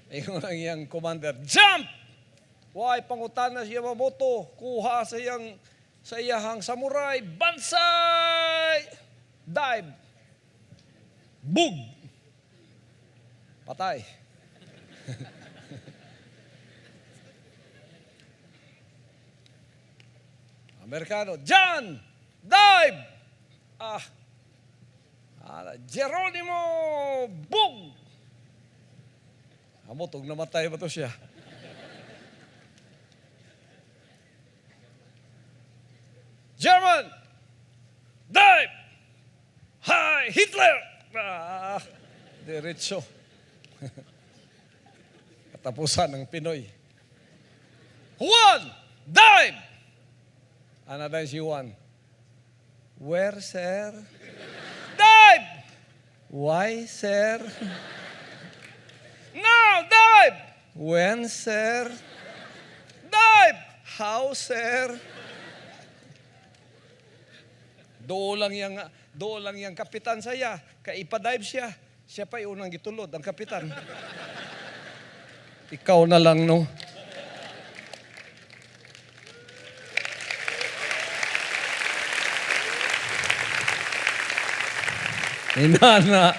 Ingon ang iyang commander, jump! Why, pangutan na si Yamamoto, kuha sa iyahang samurai, bansay! Dive! Bug! Patay. Amerikano, John! Dive! Geronimo! Bug! Amotog namatay ba to siya? German! Dive! Hi! Hitler! Diretso. Katapusan ng Pinoy. Juan! Dive! Another si Juan. Where, sir? Dive! Why, sir? Now, dive! When, sir? Dive! How, sir? Doon lang yang kapitan saya. Kaipa-dive siya. Siya pa unang gitulod, ang kapitan. Ikaw na lang, no? Inana,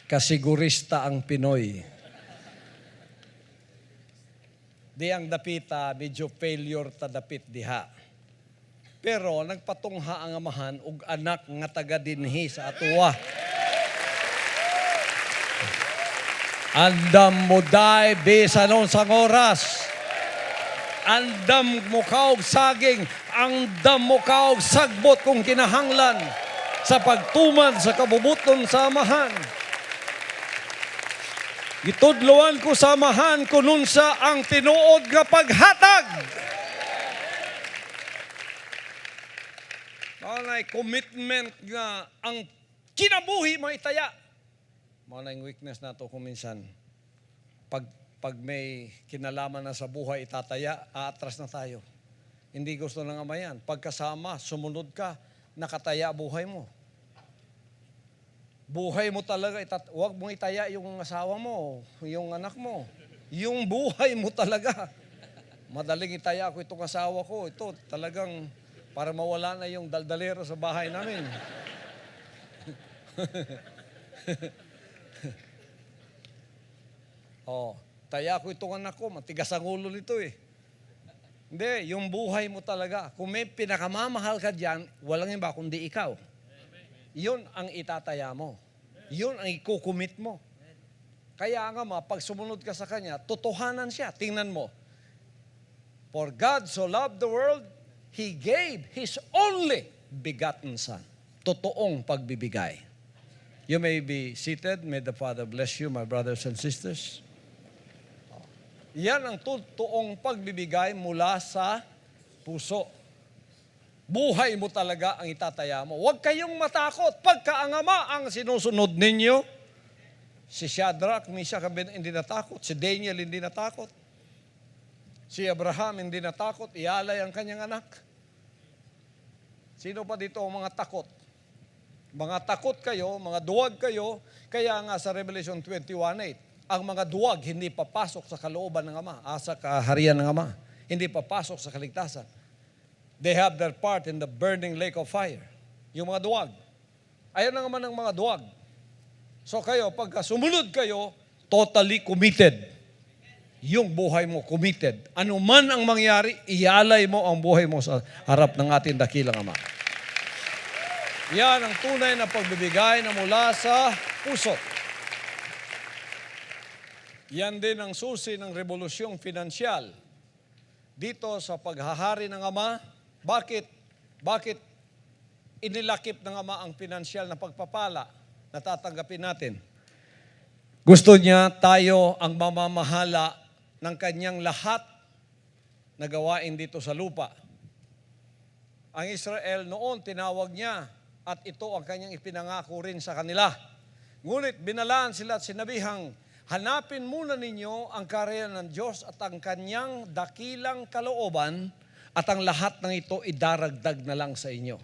kasigurista ang Pinoy. Di ang dapita, medyo failure ta dapit diha. Pero nagpatungha ang amahan ug anak nga taga dinhi sa atuwa. Andam mo day bisan sang oras. Andam mo kaog saging, andam mo kaog sagbot kung kinahanglan sa pagtuman sa kabubuton sa amahan. Gitudloan ko sa amahan kunun sa ang tinuod nga paghatag. Maunay commitment nga ang kinabuhi maitaya. Maunay weakness nato kuminsan. Pag may kinalaman na sa buhay itataya, aatras na tayo. Hindi gusto ng ama yan. Pagkasama, sumunod ka, nakataya buhay mo. Buhay mo talaga, huwag mong itaya yung asawa mo, yung anak mo. Yung buhay mo talaga. Madaling itaya ko itong asawa ko. Ito talagang para mawala na yung daldalero sa bahay namin. Oh, taya ko itong anak ko, matigas ang ulo nito eh. Hindi, yung buhay mo talaga. Kung may pinakamamahal ka dyan, walang iba kundi ikaw. Yun ang itataya mo. Yun ang ikukumit mo. Kaya nga pag sumunod ka sa Kanya, totohanan siya. Tingnan mo. For God so loved the world, He gave His only begotten Son. Totoong pagbibigay. You may be seated. May the Father bless you, my brothers and sisters. Yan ang totoong pagbibigay mula sa puso. Buhay mo talaga ang itataya mo. Huwag kayong matakot. Pagka ang Ama ang sinusunod ninyo, si Shadrach, Meshach, hindi natakot. Si Daniel, hindi natakot. Si Abraham, hindi natakot. Ialay ang kanyang anak. Sino pa dito ang mga takot? Mga takot kayo, mga duwag kayo, kaya nga sa Revelation 21:8, ang mga duwag hindi papasok sa kalooban ng Ama, sa kaharian ng Ama. Hindi papasok sa kaligtasan. They have their part in the burning lake of fire. Yung mga duwag. Ayaw na naman ng mga duwag. So kayo, pagka sumunod kayo, totally committed. Yung buhay mo committed. Ano man ang mangyari, ialay mo ang buhay mo sa harap ng ating dakilang Ama. Yan ang tunay na pagbibigay na mula sa puso. Yan din ang susi ng revolusyong pinansyal. Dito sa paghahari ng Ama, bakit inilakip ng Ama ang pinansyal na pagpapala na tatanggapin natin? Gusto niya tayo ang mamamahala ng kanyang lahat na gawain dito sa lupa. Ang Israel noon, tinawag niya at ito ang kanyang ipinangako rin sa kanila. Ngunit binalaan sila at sinabihang, hanapin muna ninyo ang kaharian ng Diyos at ang kanyang dakilang kalooban at ang lahat ng ito idaragdag na lang sa inyo.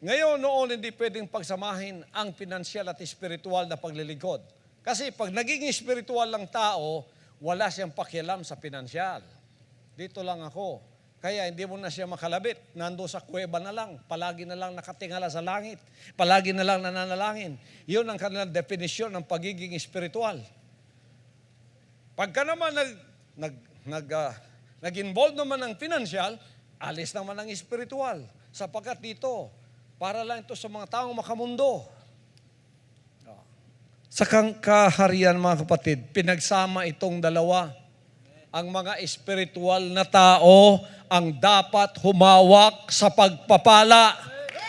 Ngayon, noon, hindi pwedeng pagsamahin ang pinansyal at espiritual na paglilingkod. Kasi pag naging espiritual lang tao, wala siyang pakialam sa pinansyal. Dito lang ako. Kaya hindi mo na siya makalabit. Nando sa kuweba na lang. Palagi na lang nakatingala sa langit. Palagi na lang nananalangin. Yun ang kanilang definisyon ng pagiging espiritual. Pagka naman nag-involve naman ng pinansyal, alis naman ang espiritual. Sapagkat dito, para lang ito sa mga taong makamundo. Sa kaharian, mga kapatid, pinagsama itong dalawa. Ang mga espiritual na tao ang dapat humawak sa pagpapala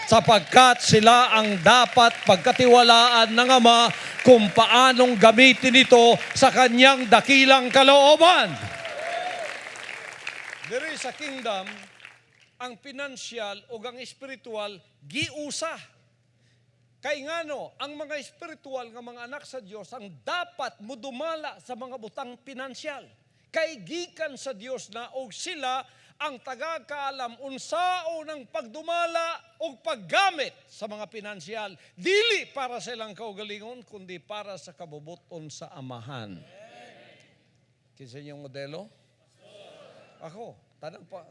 sapagkat sila ang dapat pagkatiwalaan ng Ama kung paanong gamitin ito sa kanyang dakilang kalooban. Diri sa kingdom, ang pinansyal o ang espiritual giusa. Kay ngano, ang mga espiritual nga mga anak sa Dios ang dapat mudumala sa mga butang pinansyal. Kay gikan sa Dios na og sila ang tagakaalam unsao ng pagdumala o paggamit sa mga pinansyal. Dili para sa ilang kaugalingon, kundi para sa kabubuton sa amahan. Kinsa inyong modelo? Ako,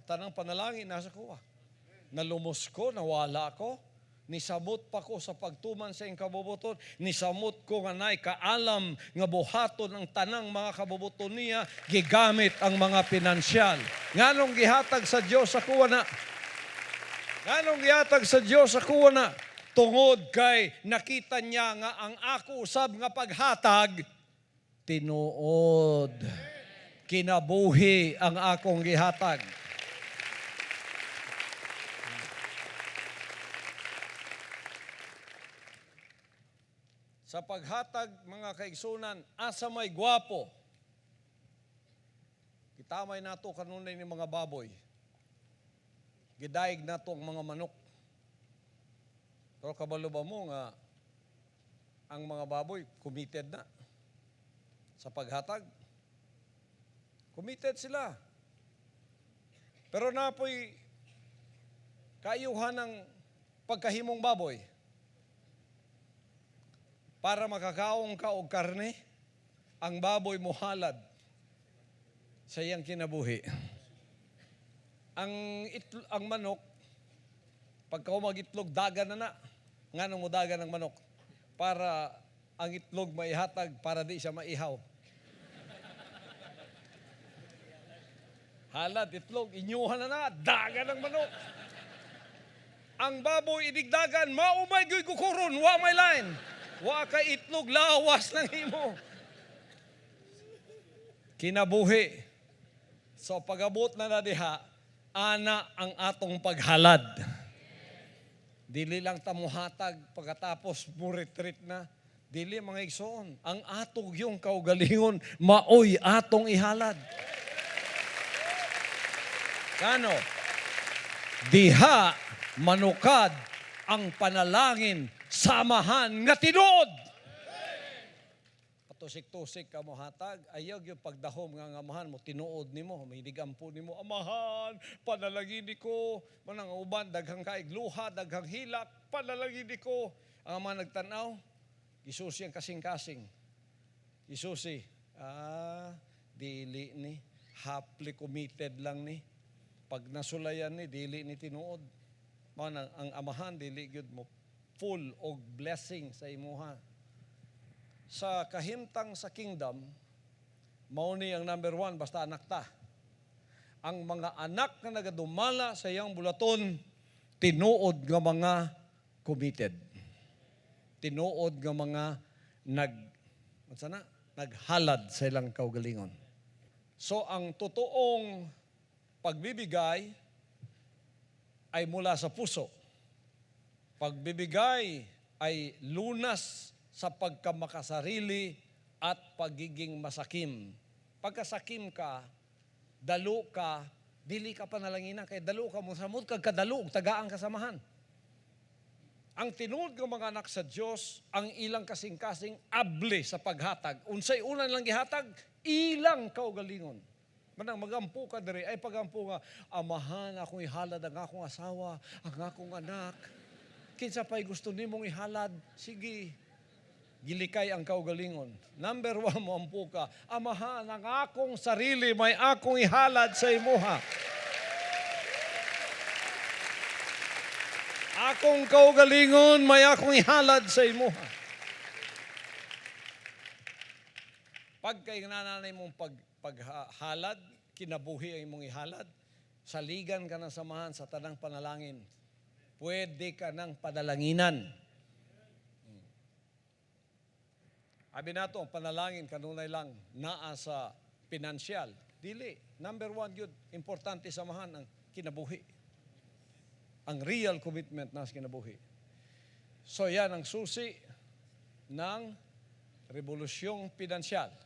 tanang panalangin nasa kuha. Nalumos ko, nawala ako. Nisamot pa ko sa pagtuman sa iyong kabubuton. Nisamot ko nga na'y kaalam nga buhaton ang tanang mga kabubuton niya, gigamit ang mga pinansyal. Nganong gihatag sa Diyos sa kuha na? Nganong gihatag sa Diyos sa kuha na? Tungod kay nakita niya nga ang ako usab nga paghatag, tinuod. Kinabuhi ang akong gihatag. Sa paghatag, mga kaigsunan, asa may gwapo. Kitamay nato kanunay ni mga baboy. Gidaig nato ang mga manok. Pero kabalo ba mo nga ang mga baboy committed na sa paghatag? Committed sila. Pero napoy kaayuhan ng pagkahimong baboy. Para makakaong ka og karne, ang baboy muhalad sa iyang kinabuhi. Ang manok, pagka mag-itlog, dagan na. Nganong mo dagan ng manok? Para ang itlog maihatag, para di siya maihaw. Halad, itlog, inyuhan na, daga ng manok. Ang baboy idigdagan, maumay gyoy kukuron, wa may line. Wa ka itlog, lawas ng imo. Kinabuhi. So pag-abot na diha, ana ang atong paghalad. Dili lang tamuhatag pagkatapos mo retreat na. Dili mga igsoon. Ang atong yung kaugalingon, maoy atong ihalad. Kano? Diha manukad ang panalangin samahan nga tinuod. Patusik-tusik ka mo hatag, ayaw yung pagdahom nga amahan mo, tinuod ni mo, may digampo ni mo, amahan, panalangin ni ko, manang uban, daghang kaigluha, daghang hilak, panalangin ni ko. Ang ama nagtanaw, isusi ang kasing-kasing. Isusi, dili ni, hapli committed lang ni. Pag nasulayan ni, dili ni tinuod. Manang ang amahan, dili gyud mo full og blessing sa imuha. Sa kahimtang sa kingdom, mao ni ang number 1, basta anak ta. Ang mga anak na nagadumala sa iyang bulaton, tinuod nga mga committed. Tinuod nga mga naghalad sa ilang kaugalingon. So ang totoong pagbibigay ay mula sa puso. Pagbibigay ay lunas sa pagkamakasarili at pagiging masakim. Pagkasakim ka, dalo ka, dili ka panalangina, kay dalo ka mo samud kag kadalo, tagaan kasamahan. Ang tinuod ng mga anak sa Diyos, ang ilang kasing-kasing able sa paghatag. Unsay unan lang gihatag, ilang kaugalingon. Manang magampu ka diri, ay pagampu nga, amahan, akong ihalad ang akong asawa, ang akong anak. Kinsa pa'y gusto nimong ihalad, sige, gilikay ang kaugalingon. Number 1 mo ampu ka, amahan, ang akong sarili, may akong ihalad sa imuha. Akong kaugalingon, may akong ihalad sa imuha. Pag kay nananay mong paghalad, kinabuhi ang mong ihalad, saligan ka ng samahan sa tanang panalangin. Pwede ka ng padalanginan. Abi nato, ang panalangin kanunay lang naa sa pinansyal. Dili. Number 1 yun, importante samahan ang kinabuhi. Ang real commitment na sa kinabuhi. So yan ang susi ng revolusyong pinansyal.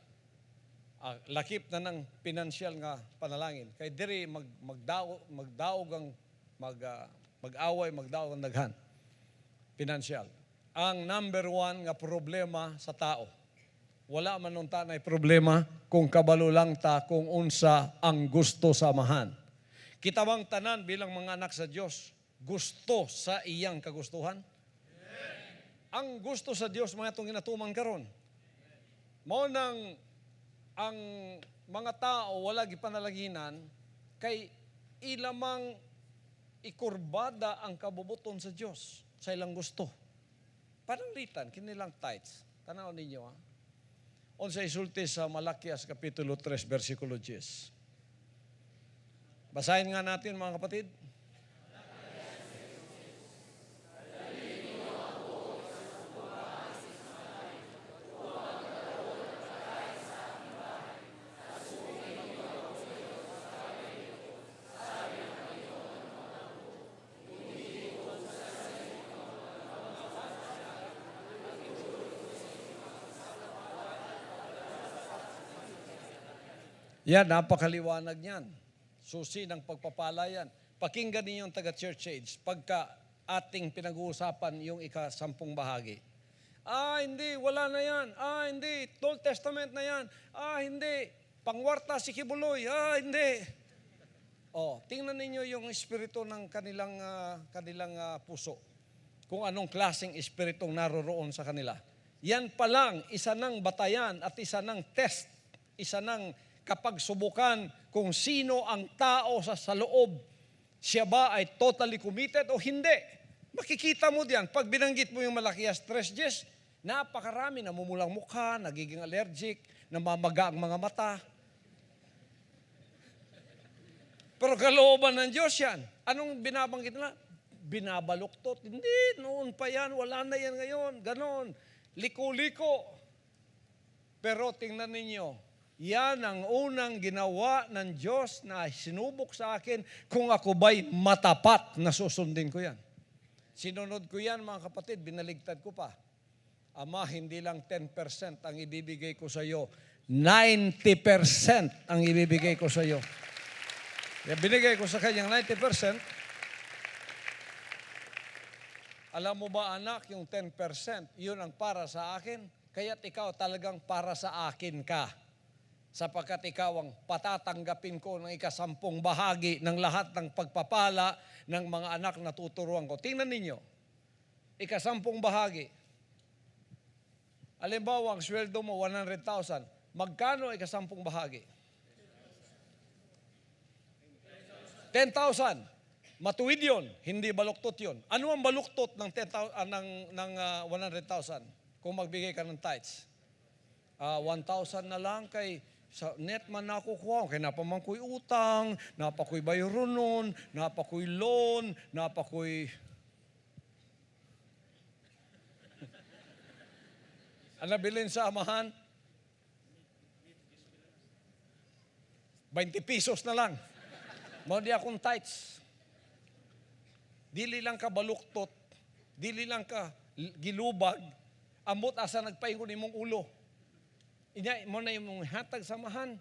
Lakip na ng pinansyal nga panalangin. Kay diri magdaog ang mag-away, magdaog ang daghan. Pinansyal. Ang number 1 nga problema sa tao. Wala man nun ta na problema kung kabalo lang ta kung unsa ang gusto samahan. Kita bang tanan bilang mga anak sa Diyos, gusto sa iyang kagustuhan? Ang gusto sa Diyos, mga itong ginatuman karon. Mao nang ang mga tao wala gipanalaginan kay ilamang ikurbada ang kabubuton sa Diyos sa ilang gusto. Pananglitan, kinilang tithes. Tanaw ninyo ha. Unsay isulti sa Malakias Kapitulo 3, versikulo 10. Basahin nga natin mga kapatid. Yan, napakaliwanag niyan. Susi ng pagpapalayan. Pakinggan ninyo yung taga-church age pagka ating pinag-uusapan yung ika-10 bahagi. Hindi, wala na yan. Hindi, Old Testament na yan. Hindi, pangwarta si Kibuloy. Hindi. Tingnan ninyo yung espiritu ng kanilang puso. Kung anong klaseng espiritong naroroon sa kanila. Yan pa lang, isa ng batayan at isa ng test. Isa ng kapag subukan kung sino ang tao sa loob, siya ba ay totally committed o hindi. Makikita mo diyan, pag binanggit mo yung Malakias 3:10, napakarami, namumulang mukha, nagiging allergic, namamaga ang mga mata. Pero kalooban ng Diyos yan. Anong binabanggit nila? Binabaluktot. Hindi, noon pa yan. Wala na yan ngayon. Ganon. Liko-liko. Pero tingnan ninyo, yan ang unang ginawa ng Diyos na sinubok sa akin kung ako ba'y matapat na susundin ko yan. Sinunod ko yan, mga kapatid, binaligtad ko pa. Ama, hindi lang 10% ang ibibigay ko sa iyo. 90% ang ibibigay ko sa iyo. Kaya binigay ko sa kanyang 90%. Alam mo ba, anak, yung 10%, yun ang para sa akin. Kaya't ikaw talagang para sa akin ka. Sapagkat ikaw ang patatanggapin ko ng ikasampung bahagi ng lahat ng pagpapala ng mga anak na tuturuan ko. Tingnan ninyo, ikasampung bahagi. Halimbawa, ang sweldo mo, 100,000. Magkano ikasampung bahagi? 10,000. Matuwid yun, hindi baluktot yun. Ano ang baluktot ng 100,000 kung magbigay ka ng tithes? 1,000 na lang kay sa net man nakukuha, kaya napaman ko'y utang, napako'y bayro nun, napako'y loan, napako'y... Ano bilhin sa amahan? 20 pesos na lang. Mawadi akong tithes. Dili lang ka baluktot, dili lang ka gilubag, amot asa nagpaingon imong ulo. Inya mo na imong ihatag samahan.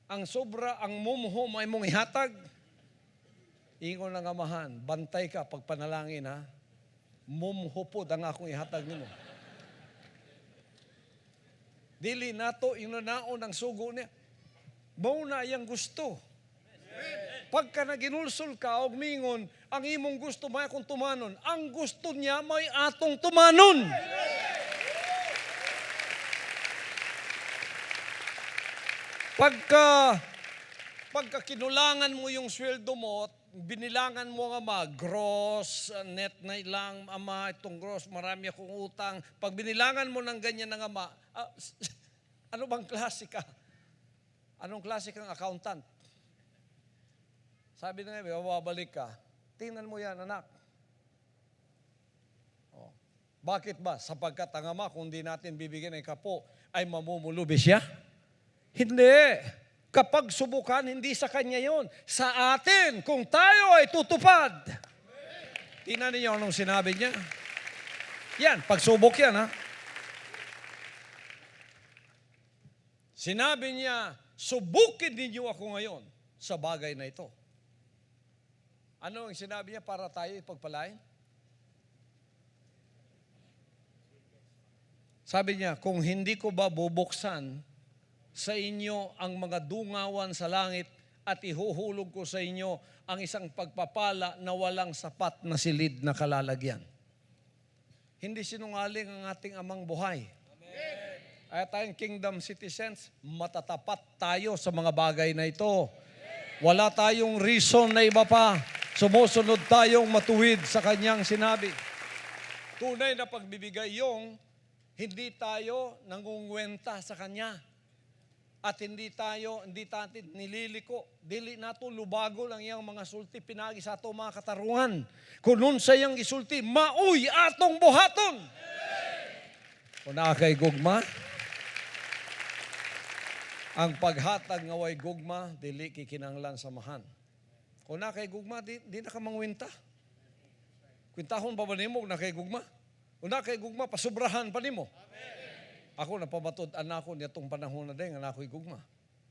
Ang sobra, ang mumho mo imong ihatag. Ingon ng amahan, bantay ka pag panalangin ha. Mumho pod ang akong ihatag nimo. Dili nato inanaon ang sugo niya. Mao na iyang gusto. Pagka naginulsol ka og mingon, ang imong gusto may akong tumanon. Ang gusto niya may atong tumanon. Pagka kinulangan mo yung sweldo mo, binilangan mo nga gross, net na lang, ama, itong gross, marami akong utang. Pag binilangan mo ng ganyan ng ama, ano bang klase ka? Anong klase kang accountant? Sabi na nga, babalik ka. Tingnan mo yan, anak. Oh. Bakit ba? Sapagkat ang ama, kung di natin bibigyan ng kapo, ay mamumulubi siya? Hindi. Kapag subukan, hindi sa kanya yon. Sa atin, kung tayo ay tutupad. Tingnan niyo anong sinabi niya. Yan, pagsubok yan ha. Sinabi niya, subukin ninyo ako ngayon sa bagay na ito. Ano ang sinabi niya para tayo ipagpalain? Sabi niya, kung hindi ko ba bubuksan sa inyo ang mga dungawan sa langit at ihuhulog ko sa inyo ang isang pagpapala na walang sapat na silid na kalalagyan. Hindi sinungaling ang ating amang buhay. Ay tayong kingdom citizens, matatapat tayo sa mga bagay na ito. Wala tayong reason na iba pa. Sumusunod tayong matuwid sa kanyang sinabi. Tunay na pagbibigay yung hindi tayo nangungwenta sa kanya. At hindi natin nililiko. Dili nato lubago lang yung mga sulti pinagi sa ato mga katarungan. Kung sa iyang isulti, mauy atong buhaton. Kung kay gugma, ang paghatag nga way gugma, dili kikinanglan samahan. Kung kay gugma, di na ka mangwinta. Kwintahon pa ba nimo na kay gugma? Kung kay gugma, pasubrahan pa nimo. Ako napamatod anako nitong panahon na din nga ako'y gugma.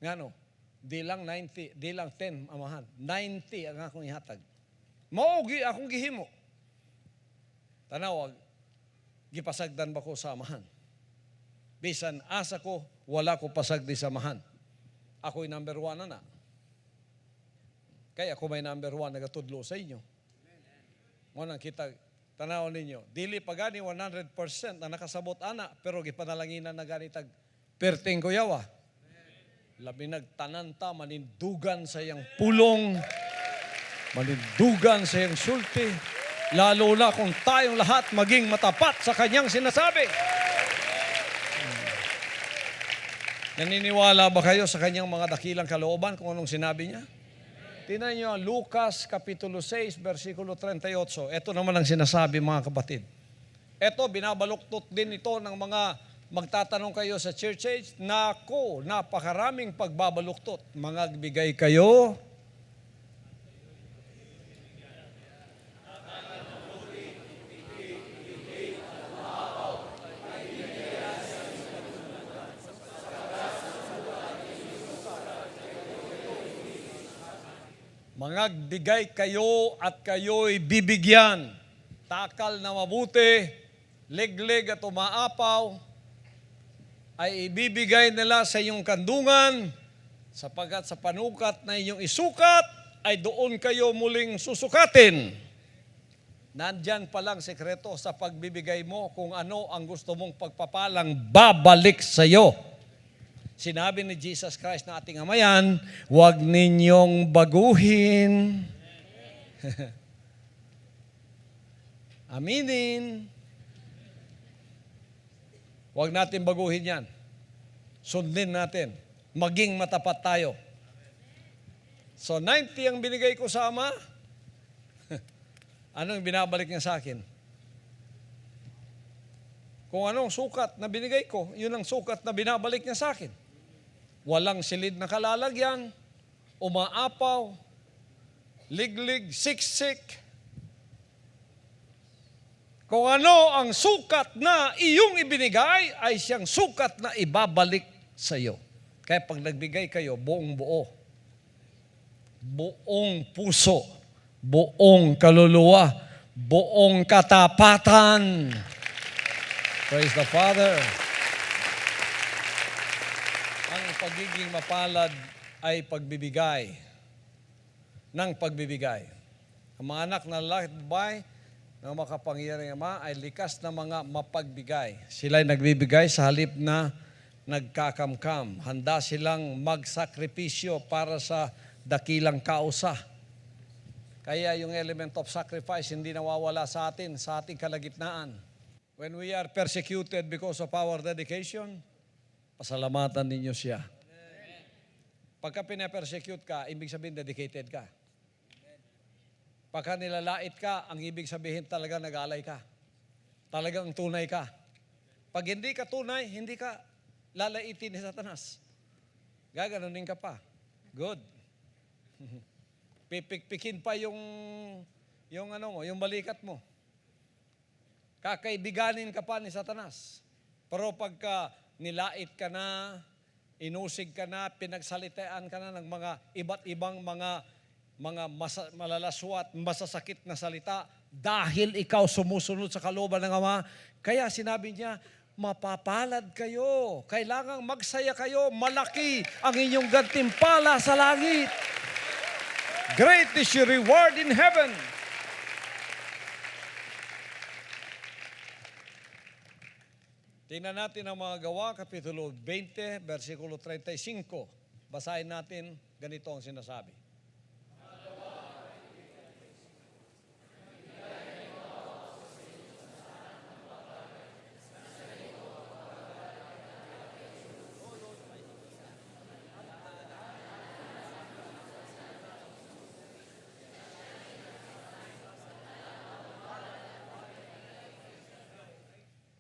Ngano? Di lang 90, di lang 10 amahan. 90 ang akong ihatag. Maugi akong gihimo. Tanawag, gipasagdan ba ko sa amahan? Bisan asa ko, wala ko pasagdi sa amahan. Ako'y number 1 na. Kaya ako may number 1 nagatudlo sa inyo. Mo nang kita tanaw ninyo, dili pa gani 100% na nakasabot ana, pero gipanalanginan na gani tag perting kuyawa. Labi nagtananta, manindugan sa iyang pulong, manindugan sa iyang sulti, lalo na kung tayong lahat maging matapat sa kanyang sinasabi. Naniniwala ba kayo sa kanyang mga dakilang kalooban kung anong sinabi niya? Tingnan niyo ang Lucas Kapitulo 6, versikulo 38. Ito naman ang sinasabi mga kapatid. Ito, binabaluktot din ito ng mga magtatanong kayo sa church age. Nako, napakaraming pagbabaluktot. Magbigay kayo. Mangagbigay kayo at kayo'y bibigyan. Takal na mabuti, legleg at umaapaw, ay ibibigay nila sa iyong kandungan, sapagkat sa panukat na inyong isukat, ay doon kayo muling susukatin. Nandyan palang sekreto sa pagbibigay mo kung ano ang gusto mong pagpapalang babalik sa iyo. Sinabi ni Jesus Christ na ating amayan, huwag ninyong baguhin. Aminin. Huwag natin baguhin yan. Sundin natin. Maging matapat tayo. So 90 ang binigay ko sa Ama. Anong binabalik niya sa akin? Kung anong sukat na binigay ko, yun ang sukat na binabalik niya sa akin. Walang silid na kalalagyan, umaapaw, liglig, siksik. Kung ano ang sukat na iyong ibinigay, ay siyang sukat na ibabalik sa iyo. Kaya pag nagbigay kayo, buong buo, buong puso, buong kaluluwa, buong katapatan. Praise the Father. Ang pagiging mapalad ay pagbibigay ng pagbibigay. Ang mga anak na lalaki at babae ng makapangyarihang Ama ay likas na mga mapagbigay. Sila'y nagbibigay sa halip na nagkakamkam. Handa silang magsakripisyo para sa dakilang kausa. Kaya yung element of sacrifice hindi nawawala sa atin, sa ating kalagitnaan. When we are persecuted because of our dedication, pasalamatan ninyo siya. Pagka pinapersecute ka, ibig sabihin dedicated ka. Pagka nilalait ka, ang ibig sabihin talaga nag-alay ka. Talagang tunay ka. Pag hindi ka tunay, hindi ka lalaitin ni Satanas. Gaganunin ka pa. Good. Pipikpikin pa yung balikat mo. Kakaibiganin ka pa ni Satanas. Pero pagka nilait ka na, inusig ka na, pinagsalitaan ka na ng mga iba't ibang mga malalaswat, masasakit na salita, dahil ikaw sumusunod sa kalooban ng Ama, kaya sinabi niya, mapapalad kayo. Kailangang magsaya kayo. Malaki ang inyong gantimpala sa langit. Great is your reward in heaven. Tingnan natin ang mga Gawa, Kapitulo 20, versikulo 35. Basahin natin, ganito ang sinasabi.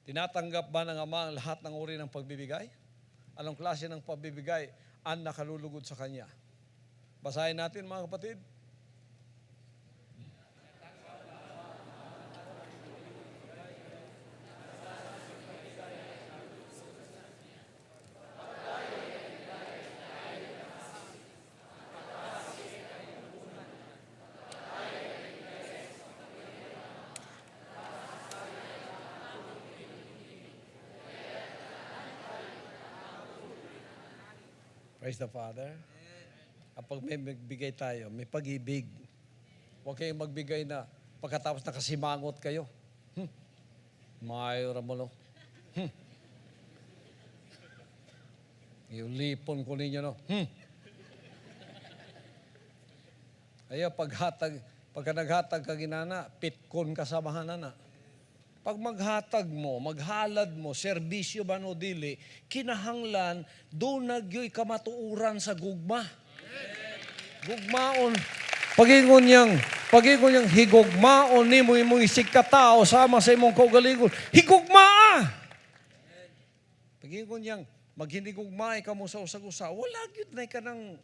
Tinatanggap ba ng Ama ang lahat ng uri ng pagbibigay? Anong klase ng pagbibigay ang nakalulugod sa Kanya? Basahin natin mga kapatid. Praise the Father. Kapag may magbigay tayo, may pag-ibig. Huwag kayong magbigay na pagkatapos nakasimangot kayo. Mayroon mo no. Yung lipon ko ninyo no. Ayaw, pagka naghatag ka ginana, pitkon kasamahan na. Pag maghatag mo, maghalad mo, serbisyo ba no dili, kinahanglan, doon nagyo'y kamatuuran sa gugma. Gugmaon. Pagingon niyang higugmaon ni mo imong isig katao sama sa imong kaugalingon. Higugmaa! Pagingon niyang maghinigugmaay ka mo sa usag-usa. Wala gyud na ka ng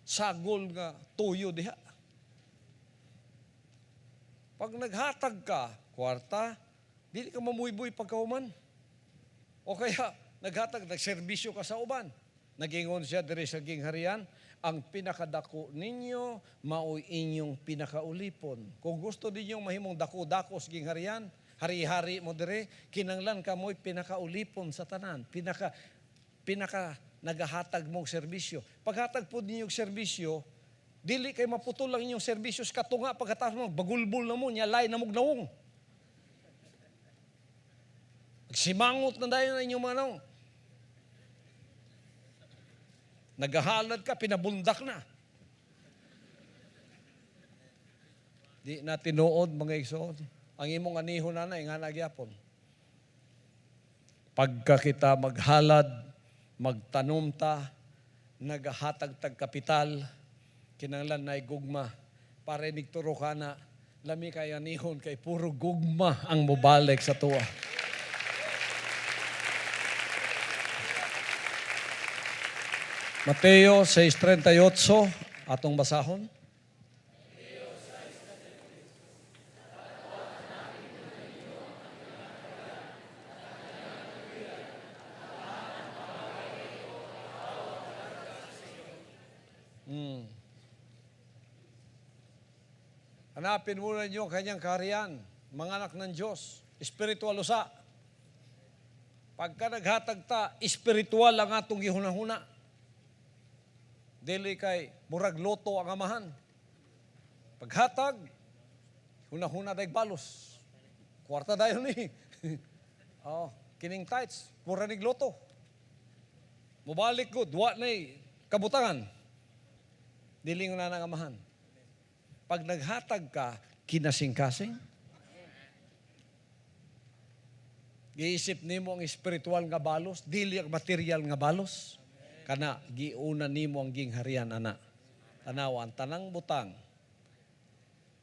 sagol nga tuyo diha. Pag naghatag ka, kwarta, dili ka mamuyboy pagkauman. O kaya, nagserbisyo ka sa uban. Nagingon siya diri sa gingharian, ang pinakadako ninyo, mao'y inyong pinakaulipon. Kung gusto ninyong mahimong dako-dako sa gingharian, hari-hari mo diri, kinanglan ka mo'y pinakaulipon sa tanan. Pinaka nagahatag mong serbisyo. Paghatag po ninyong serbisyo, dili kay maputol lang inyong serbisyo sa katunga, pagkatapos mo, bagulbul na mo, nyalay na mong nawong. Simangot na dahil na inyong mga naong. Nagahalad ka, pinabundak na. Di na tinuod mga igsoon. Ang imong anihon na nga nagyapon. Pagka kita maghalad, magtanom ta, nagahatag tag kapital, kinanglan na gugma, para nigturo ka na, lami kay anihon kay puro gugma ang mubalik sa tuwa. Mateo 6:38, atong basahon. Hanapin muna niyo ang kanyang kaharian, mga anak ng Diyos, espiritual usa. Pagka naghatag ta, espiritual ang atong gihunahuna. Dili kay murag loto ang amahan. Paghatag, hunahuna dayeg balos. Kwarta dayon ni. Kining tights, mura nig loto. Mubalik ko, duwa na kabutangan. Dili nga na ang amahan. Pag naghatag ka, kinasing-kasing. Giisip nimo ang espiritual nga balos, dili ang material nga balos. Kana, giuna nimo ang gingharian, ana. Tanawan, tanang butang.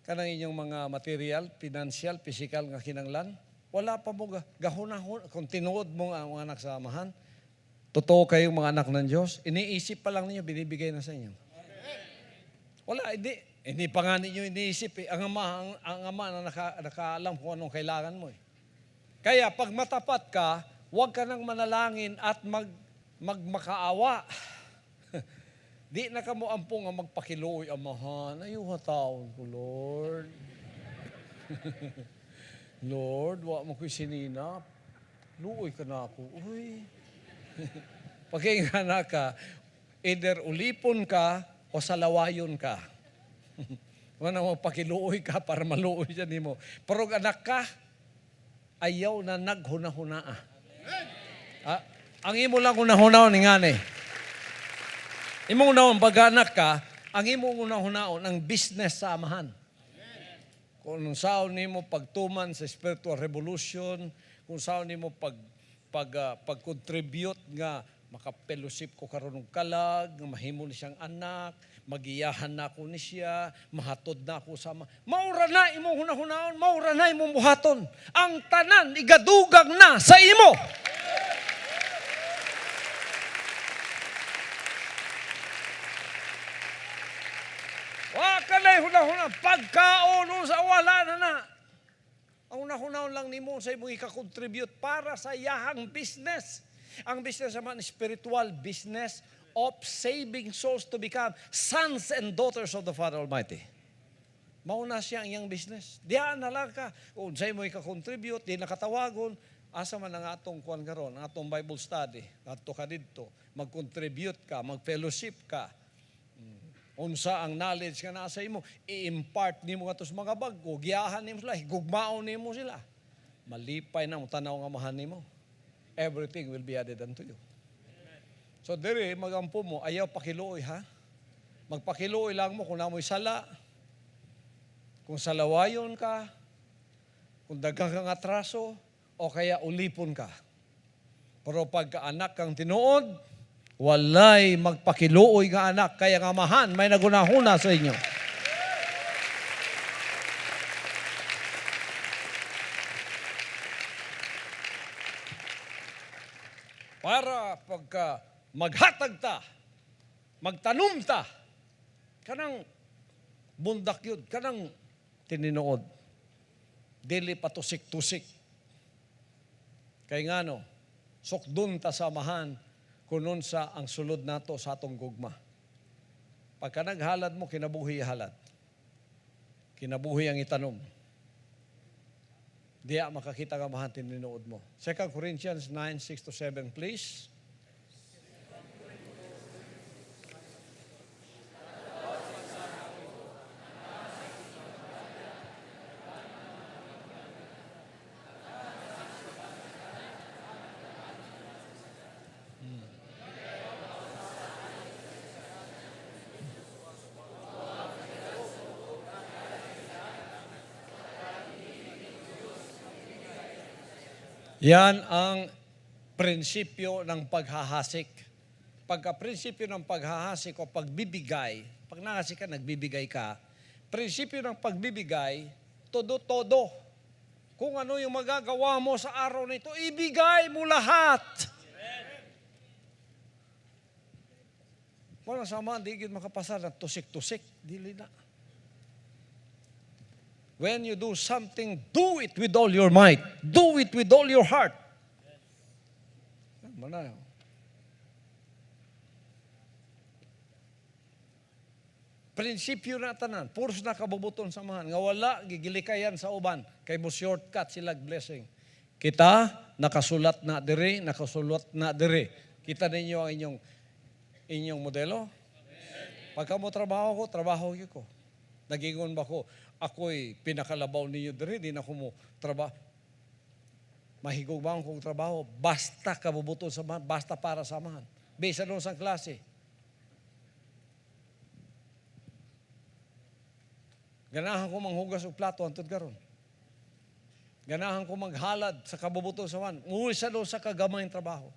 Kanang inyong mga material, financial, physical nga kinanglan, wala pa mo gahunahon. Kung tinuod mo ang mga anak sa amahan, totoo kayong mga anak ng Diyos, iniisip pa lang ninyo, binibigay na sa inyo. Wala, hindi pa nga ninyo iniisip. Ang ama na nakaalam kung anong kailangan mo. Kaya pag matapat ka, huwag ka nang manalangin at magmakaawa. Di na ka mo ampong nga magpakiluoy, amahan. Ayuha taon ko, Lord. Lord, wa mo ko'y sininap. Luoy ka na ako. Uy. Pagkainga na ka, either ulipon ka o salawayon ka. Wala mo pakiluoy ka para maluoy siya nimo. Pero anak ka, ayaw na naghuna-hunaa. Ang imo lang hunahunao ni ngani. Imong unahon pag-anak ka, ang imong unahunao ang business sa amahan. Kung saan nimo pagtuman sa spiritual revolution, kung saan nimo pag-contribute nga makapelusip ko karon og kalag, nga mahimo ni siyang anak, magiyahan na ako ni siya, mahatod na ako sama. Maura na imong hunahunaon, maura na imong buhaton. Ang tanan igadugang na sa imo. Wa ka na hunahuna, pagkaon sa wala na. Ang hunahunaon lang nimo sa imong ika-contribute para sa yahang business. Ang business naman, spiritual business of saving souls to become sons and daughters of the Father Almighty. Mauna siya ang iyang business. Diyan na lang ka. Kung sa'yo mo ika-contribute, di nakatawagon, asa man ang atong kuwan karon, ang atong Bible study, ato ka dito, mag-contribute ka, mag-fellowship ka. Unsa ang knowledge nga nasa imo, i-impart nimo nga sa mga bago, giyahan nimo sila, higugmaon nimo sila. Malipay na ang tanaw nga amahan nimo. Everything will be added unto you. So diri magampo mo, ayaw pakiluoy ha. Magpakiluoy lang mo kung namoy sala. Kung salawayon ka, kung daghang kang atraso, o kaya ulipon ka. Pero pagka anak kang tinuod, walay magpakiluoy nga anak, kaya nga amahan, may nagunahuna sa inyo. Para pagka maghatag ta, magtanom ta, kanang bundak yun, kanang tininood. Dili patusik-tusik. Kay nga no, sukdun ta samahan kunon sa ang sulod nato sa atong gugma. Pagka naghalad mo, kinabuhi halad. Kinabuhi ang itanom. Diya makakita ka mahan tininood mo. 2 Corinthians 9, 6-7, please. Yan ang prinsipyo ng paghahasik. Pagka-prinsipyo ng paghahasik o pagbibigay, pag nahasik ka, nagbibigay ka, prinsipyo ng pagbibigay, todo-todo. Kung ano yung magagawa mo sa araw na ito, ibigay mo lahat. Wala sama, di gid makapasa na tusik-tusik, dili na. When you do something, do it with all your might. Do it with all your heart. Manayo. Prinsipyo na tanan, puros na kabubuton samahan, nga wala gigilikayan sa uban, kay mo shortcut sila blessing. Kita, nakasulat na diri. Kita ninyo ang inyong modelo? Pagka mo trabaho ko. Nagingon ba ko, ako'y pinakalabaw ninyo diri, di na ko mo trabaho. Mahigog ba akong trabaho? Basta kabubuton samahan, basta para samahan. Bisa doon sa klase. Ganahan ko manghugas og plato hangtod karon. Ganahan ko maghalad sa kabubuton samahan. Uwi sa doon sa kagamay trabaho.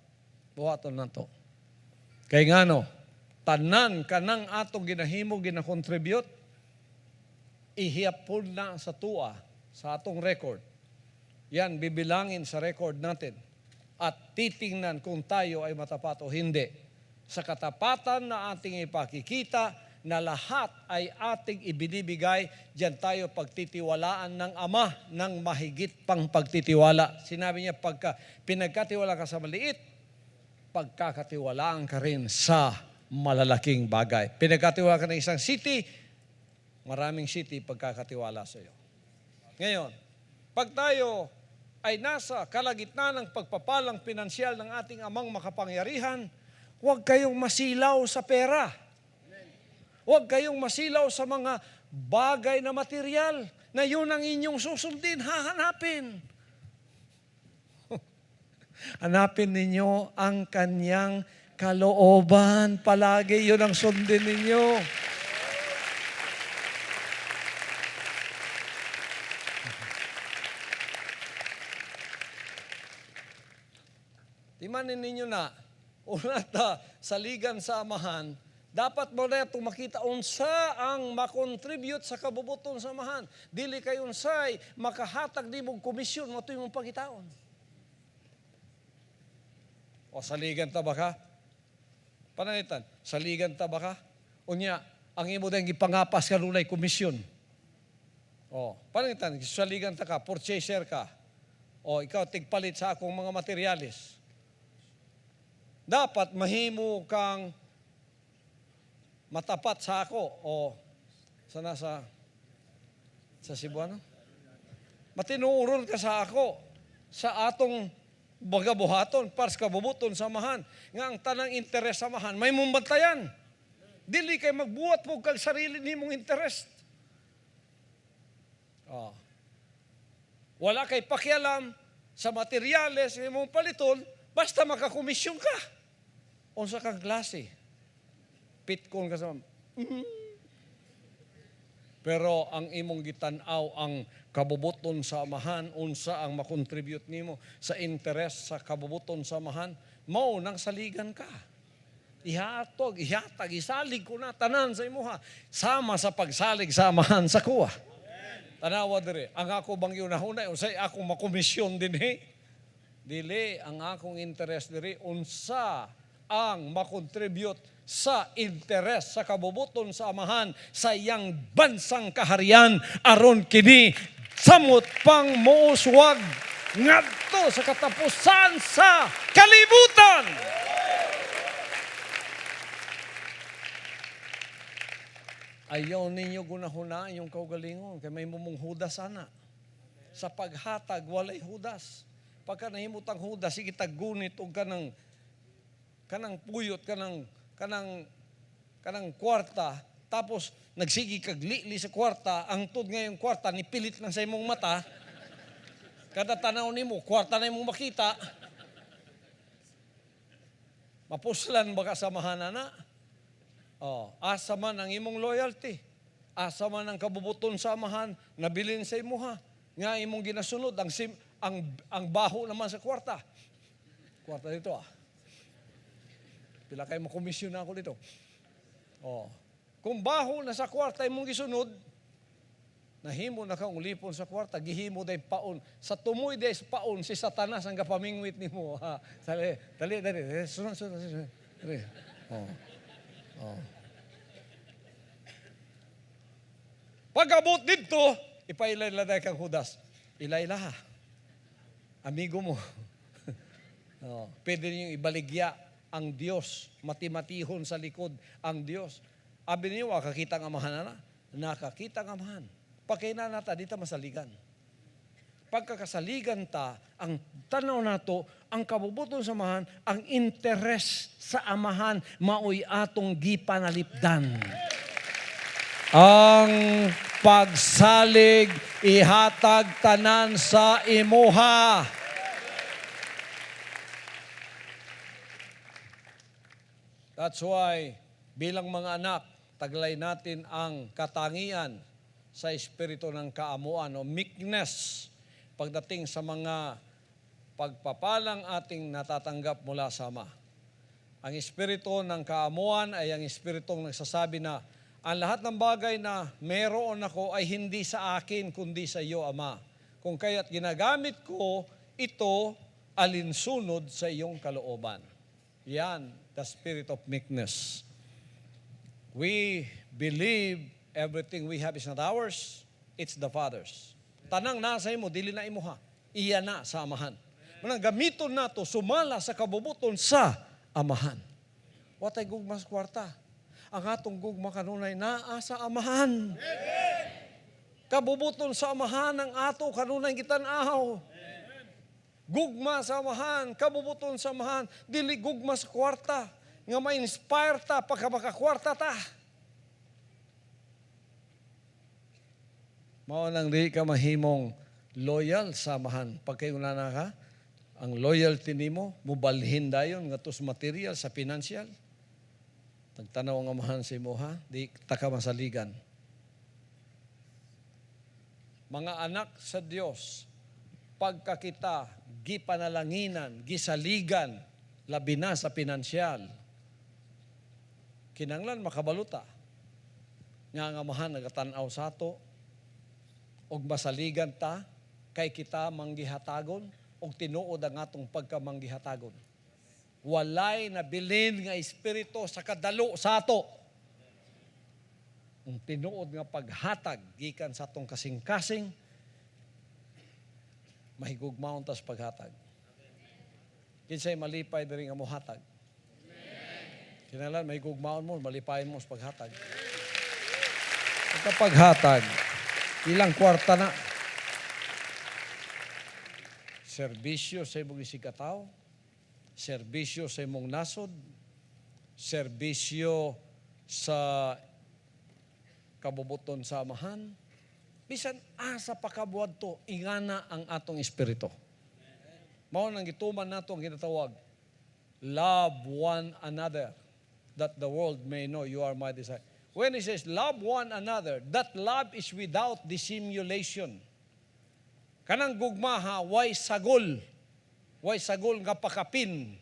Buhaton na to. Kay ngano, tanan kanang atong ginahimo, ginakontribute, ihiyapon na sa tua, sa atong record. Yan, bibilangin sa record natin. At titingnan kung tayo ay matapat o hindi. Sa katapatan na ating ipakikita, na lahat ay ating ibinibigay, diyan tayo pagtitiwalaan ng Ama ng mahigit pang pagtitiwala. Sinabi niya, pagka pinagkatiwala ka sa maliit, pagkakatiwalaan ka rin sa malalaking bagay. Pinagkatiwala ka ng isang city, maraming city pagkakatiwala sa iyo. Ngayon, pag tayo ay nasa kalagitnaan ng pagpapalang pinansyal ng ating amang makapangyarihan, huwag kayong masilaw sa pera. Huwag kayong masilaw sa mga bagay na material na yun ang inyong susundin, hahanapin. Hanapin ninyo ang kanyang kalooban. Palagi yun ang sundin ninyo. Timanin ninyo na, una ta, saligan sa amahan, dapat mo na itong makita unsa ang makontribute sa kabubuton sa amahan. Dili kay unsay makahatag di mong komisyon mo ito yung pagkitaon. O saligan ta ba ka? Pananitan, saligan ta ba ka? Unya, ang imo dahil ipangapas ka nunay komisyon. O, pananitan, saligan ta ka, purchaser ka. O, ikaw tigpalit sa akong mga materialis. Dapat mahimo kang matapat sa ako o sana sa Cebuano. Matinuuron ka sa ako sa atong bagabuhaton para sa kabubuton samahan nga ang tanang interes samahan may mumbantayan. Dili kay magbuhat mo kag sarili nimong interest. Oh. Wala kay pakialam sa materyales nga imong paliton basta makakomisyon ka. Unsa kang klase? Pitkon ka sa Pero ang imong gitanaw ang kabubuton sa amahan, unsa ang makontribute nimo sa interes sa kabubuton sa amahan, mao nang saligan ka. ihatag, isalig ko na tanan sa imuha. Sama sa pagsalig, samahan sa kuha. Tanawa dire, ang ako bang yunahunay, unsay akong makomisyon din Dili, ang akong interest diri, unsa ang makontribute sa interes, sa kabubuton sa amahan, sa iyang bansang kaharian, aron kini samot pang muuswag ngadto sa katapusan sa kalibutan. Ayaw ninyo gunahuna yung kaugalingon, kay may mumunghuda sana. Sa paghatag, walay hudas. Pagka nahimutang hudas, sige tagunit o kanang puyot, kanang kwarta, tapos nagsigi kagli sa kwarta, ang tud ngayong kwarta, nipilit lang sa imong mata, kada tanaw nimo, kwarta na imong makita, mapuslan baka samahan na. Asa man ang imong loyalty, asa man ang kabubuton sa amahan, nabilin sa imuha, nga imong ginasunod, ang baho naman sa kwarta. Kwarta dito Pila kayo makomisyon na ako dito. Kung baho na sa kwarta imong gisunod, nahimo na kang ulipon sa kwarta, gihimo day paon. Sa tumoy day paon, si Satanas ang kapamingwit nimo. Dali. Sunod. Dali. Pag-abot dito, ipailay-laday kang hudas. Ilayla. Amigo mo. Pwede niyong ibaligya ang Diyos. Mati-matihon sa likod ang Diyos. Abi niyo, kakita ang amahan na. Nakakita ang amahan. Pagkaina nata, dita masaligan. Pagkakasaligan ta, ang tanaw nato, ang kabubuton sa amahan, ang interes sa amahan, maoy atong gipanalipdan. Ang pagsalig, ihatag tanan sa imuha. That's why, bilang mga anak, taglay natin ang katangian sa espiritu ng kaamuan o meekness pagdating sa mga pagpapalang ating natatanggap mula sa Ama. Ang espiritu ng kaamuan ay ang espiritong nagsasabi na ang lahat ng bagay na meron ako ay hindi sa akin kundi sa iyo, Ama. Kung kaya't ginagamit ko ito alinsunod sa iyong kalooban. Yan, the spirit of meekness. We believe everything we have is not ours, it's the Father's. Tanang nasa imo, dili na imuha. Iya na sa amahan. Manang gamiton nato, sumala sa kabubuton sa amahan. Watay gugma sa kwarta. Ang atong gugma kanunay naa sa amahan. Kabubuton sa amahan ang ato kanunay gitanaw. Gugma sa amahan, kabubuton sa amahan, dili gugma sa kwarta. Nga ma-inspire ta, pagka makakwarta ta. Mao nang di ka mahimong loyal sa amahan. Pag kayo na ka, ang loyalty nimo, mubalhin dayon nga tos material sa financial. Tagtanaw ang amahan sa imo ha, di ta ka masaligan. Mga anak sa Dios, pagka kita gipanalanginan, gisaligan, labi na sa pinansyal, kinanglan makabaluta nga ang amahan nagatanaw sa ato og masaligan ta kay kita manggihatagon og tinuod ang atong pagkamanggihatagon. Walay nabilin nga espiritu sa kadalo sa ato. Ang tinuod nga paghatag gikan sa atong kasing-kasing mahigugmaon tas paghatag. Kinsay malipay diri nga mohatag. Kinalan, may gugmaon mo, malipayin mo sa paghatag. Sa paghatag, ilang kwarta na. Serbisyo sa imong isigataw, serbisyo sa imong nasod, serbisyo sa kabubuton sa amahan, bisan asa pakabuad to, ingana ang atong espiritu. Mao nang gituman nato ang ginatawag, love one another, that the world may know you are my disciple. When he says, love one another, that love is without dissimulation. Kanang gugma ha, way sagol. Way sagol nga pakapin.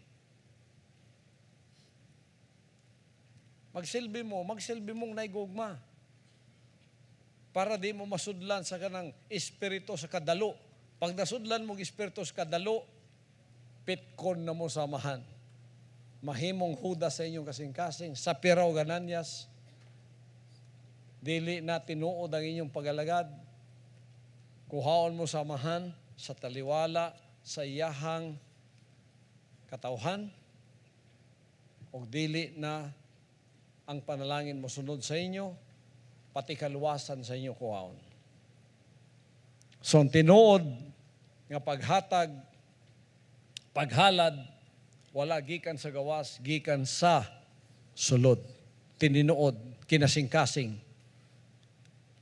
magsilbi mong naigugma. Para di mo masudlan sa kanang espiritu sa kadalo. Pag nasudlan mong espiritu sa kadalo, pitkon na mo samahan. Mahimong huda sa inyong kasing-kasing, sa piraw gananyas, dili na tinuod ang inyong pagalagad, kuhaon mo samahan sa taliwala, sa iyahang katawhan, o dili na ang panalangin mo sunod sa inyo, pati kaluwasan sa inyo kuhaon. So, ang tinuod nga paghalad, wala gikan sa gawas, gikan sa sulod. Tininuod, kinasing-kasing.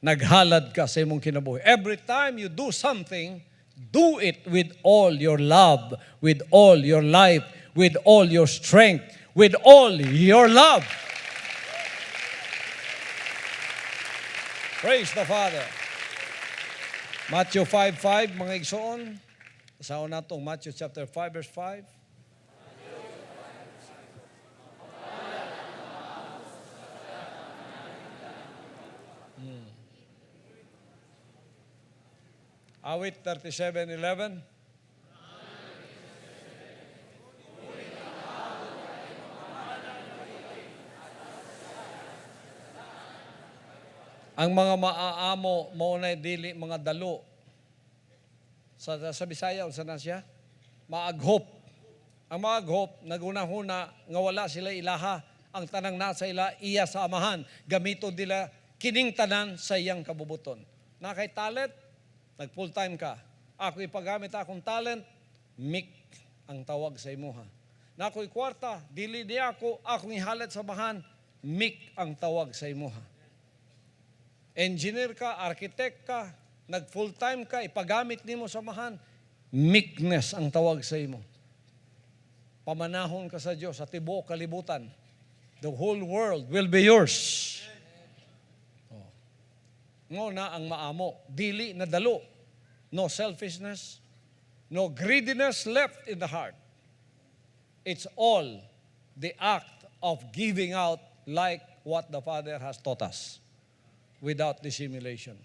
Naghalad ka sa imong kinabuhi. Every time you do something, do it with all your love, with all your life, with all your strength, with all your love. Praise the Father. Matthew 5:5, mga igsoon. Saon natong Matthew chapter 5, verse 5. Awit 37:11. Ang mga maaamo mao na dili mga dalo. Sa Bisaya unsa na siya? Maaghop. Ang maaghop nagunahuna nga wala sila ilaha, ang tanang nasa ila iya sa amahan. Gamito nila kining tanan sa iyang kabubuton. Na kay talent, nag full time ka. Ako ipagamit akong talent, mik ang tawag sa imuha. Na ako'y kwarta, dili niya akong ihalat sa amahan, mik ang tawag sa imuha. Engineer ka, architect ka, nag full time ka, ipagamit nimo sa amahan, meekness ang tawag sa imo. Pamanahon ka sa Diyos sa tibuok kalibutan. The whole world will be yours. Ngo na ang maamo, dili na dalo. No selfishness, no greediness left in the heart. It's all the act of giving out like what the Father has taught us, without dissimulation.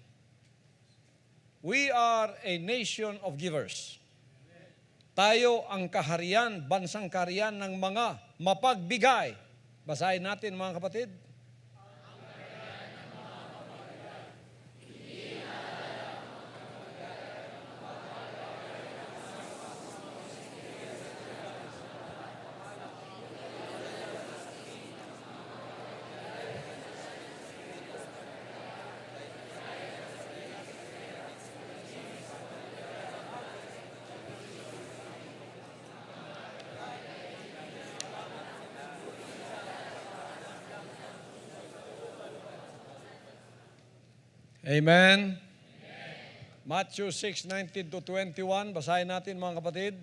We are a nation of givers. Tayo ang kaharian, bansang kaharian ng mga mapagbigay. Basahin natin mga kapatid. Amen. Matthew 6:19-21, basahin natin mga kapatid.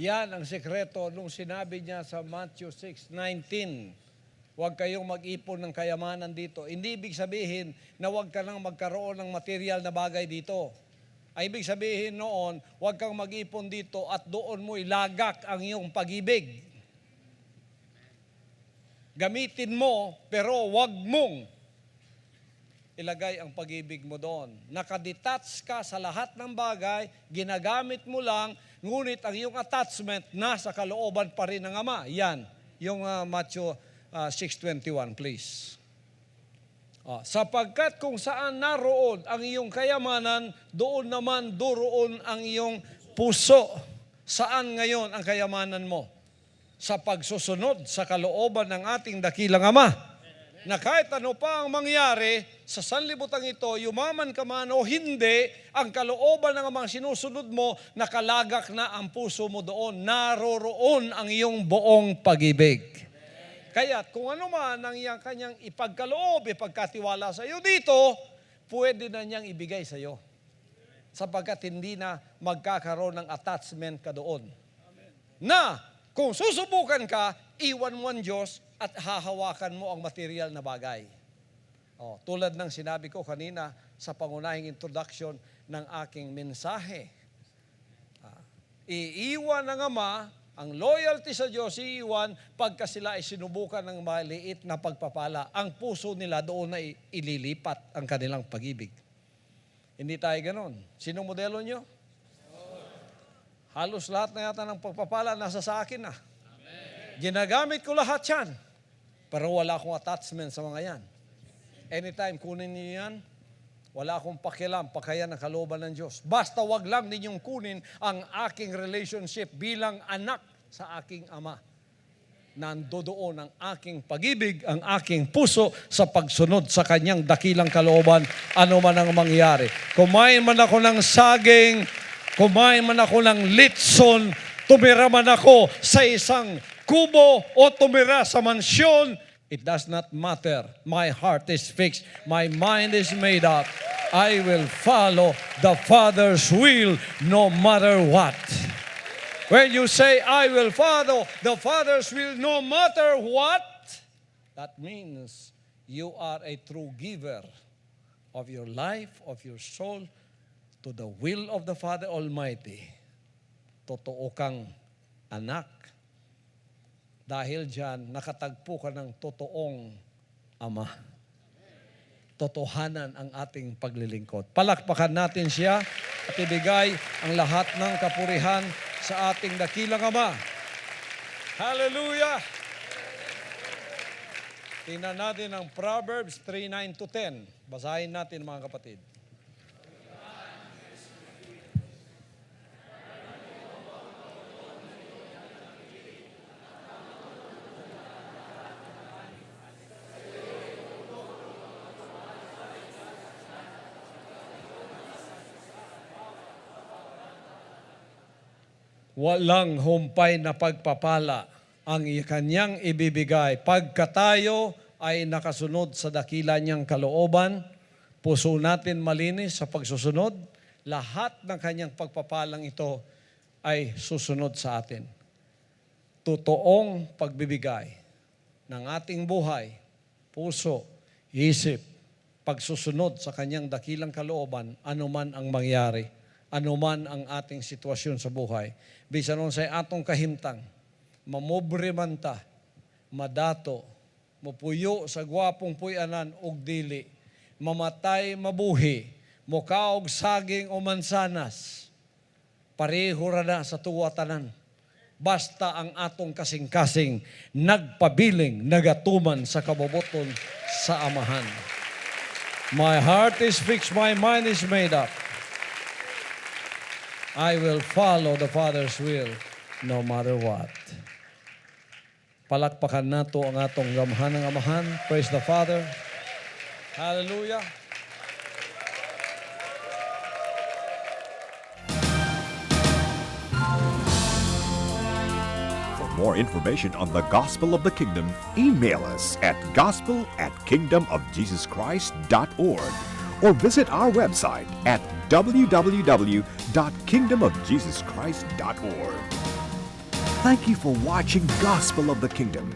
Yan ang sekreto nung sinabi niya sa Matthew 6:19. Huwag kayong mag-ipon ng kayamanan dito. Hindi ibig sabihin na huwag ka nang magkaroon ng material na bagay dito. Ay ibig sabihin noon, huwag kang mag-ipon dito at doon mo ilagak ang iyong pag-ibig. Gamitin mo, pero huwag mong ilagay ang pag-ibig mo doon. Nakadetach ka sa lahat ng bagay, ginagamit mo lang, ngunit ang iyong attachment nasa kalooban pa rin ng Ama. Yan, yung Matthew 6:21, please. Sapagkat kung saan naroon ang iyong kayamanan, doon naman doroon ang iyong puso. Saan ngayon ang kayamanan mo? Sa pagsusunod sa kalooban ng ating dakilang Ama. na kahit ano pa ang mangyari sa sanlibutan ito, yumaman ka man o hindi, ang kalooban ng amang sinusunod mo, nakalagak na ang puso mo doon. Naroroon ang iyong buong pag-ibig. Kaya kung ano man ang iyang kanyang ipagkaloob, ipagkatiwala sa iyo dito, pwede na niyang ibigay sa iyo. Sapagkat hindi na magkakaroon ng attachment ka doon. Na kung susubukan ka, iwan mo ang Diyos at hahawakan mo ang material na bagay. Tulad ng sinabi ko kanina sa pangunahing introduction ng aking mensahe. Iiwan ng Ama, ang loyalty sa Diyos, iiwan pagka sila ay sinubukan ng maliit na pagpapala. Ang puso nila doon na ililipat ang kanilang pag-ibig. Hindi tayo ganon. Sinong modelo nyo? Halos lahat na yata ng pagpapala nasa sa akin na. Ginagamit ko lahat yan. Pero wala akong attachment sa mga yan. Anytime kunin niyo yan, wala akong pakialam, pakayan ng kalooban ng Diyos. Basta wag lang ninyong kunin ang aking relationship bilang anak sa aking Ama. Nandoon ang aking pag-ibig, ang aking puso sa pagsunod sa kanyang dakilang kalooban, ano man ang mangyari. Kumain man ako ng saging, kumain man ako ng litson, tumira man ako sa isang kubo o tumira sa mansyon, it does not matter. My heart is fixed. My mind is made up. I will follow the Father's will no matter what. When you say, I will follow the Father's will no matter what, that means you are a true giver of your life, of your soul, to the will of the Father Almighty. Totoo kang anak. Dahil dyan, nakatagpo ka ng totoong Ama. Totohanan ang ating paglilingkod. Palakpakan natin siya at ibigay ang lahat ng kapurihan sa ating dakilang Ama. Hallelujah! Tingnan natin ang Proverbs 3:9-10. Basahin natin mga kapatid. Walang humpay na pagpapala ang kanyang ibibigay pagka tayo ay nakasunod sa dakila niyang kalooban, puso natin malinis sa pagsusunod, lahat ng kanyang pagpapalang ito ay susunod sa atin. Totoong pagbibigay ng ating buhay, puso, isip, pagsusunod sa kanyang dakilang kalooban, anuman ang mangyari, anuman ang ating sitwasyon sa buhay. Bisan nun sa atong kahimtang, mamobre man ta, madato, mapuyo sa gwapong puyanan og dili, mamatay mabuhi, mukaog saging o mansanas, pareho ra na sa tuwa tanan. Basta ang atong kasing-kasing nagpabiling, nagatuman sa kaboboton sa Amahan. My heart is fixed, my mind is made up. I will follow the Father's will no matter what. Palakpakan nato ang atong gamhan ng Amahan. Praise the Father. Hallelujah. For more information on the Gospel of the Kingdom, email us at gospel@kingdomofjesuschrist.org or visit our website at www.kingdomofjesuschrist.org. Thank you for watching Gospel of the Kingdom.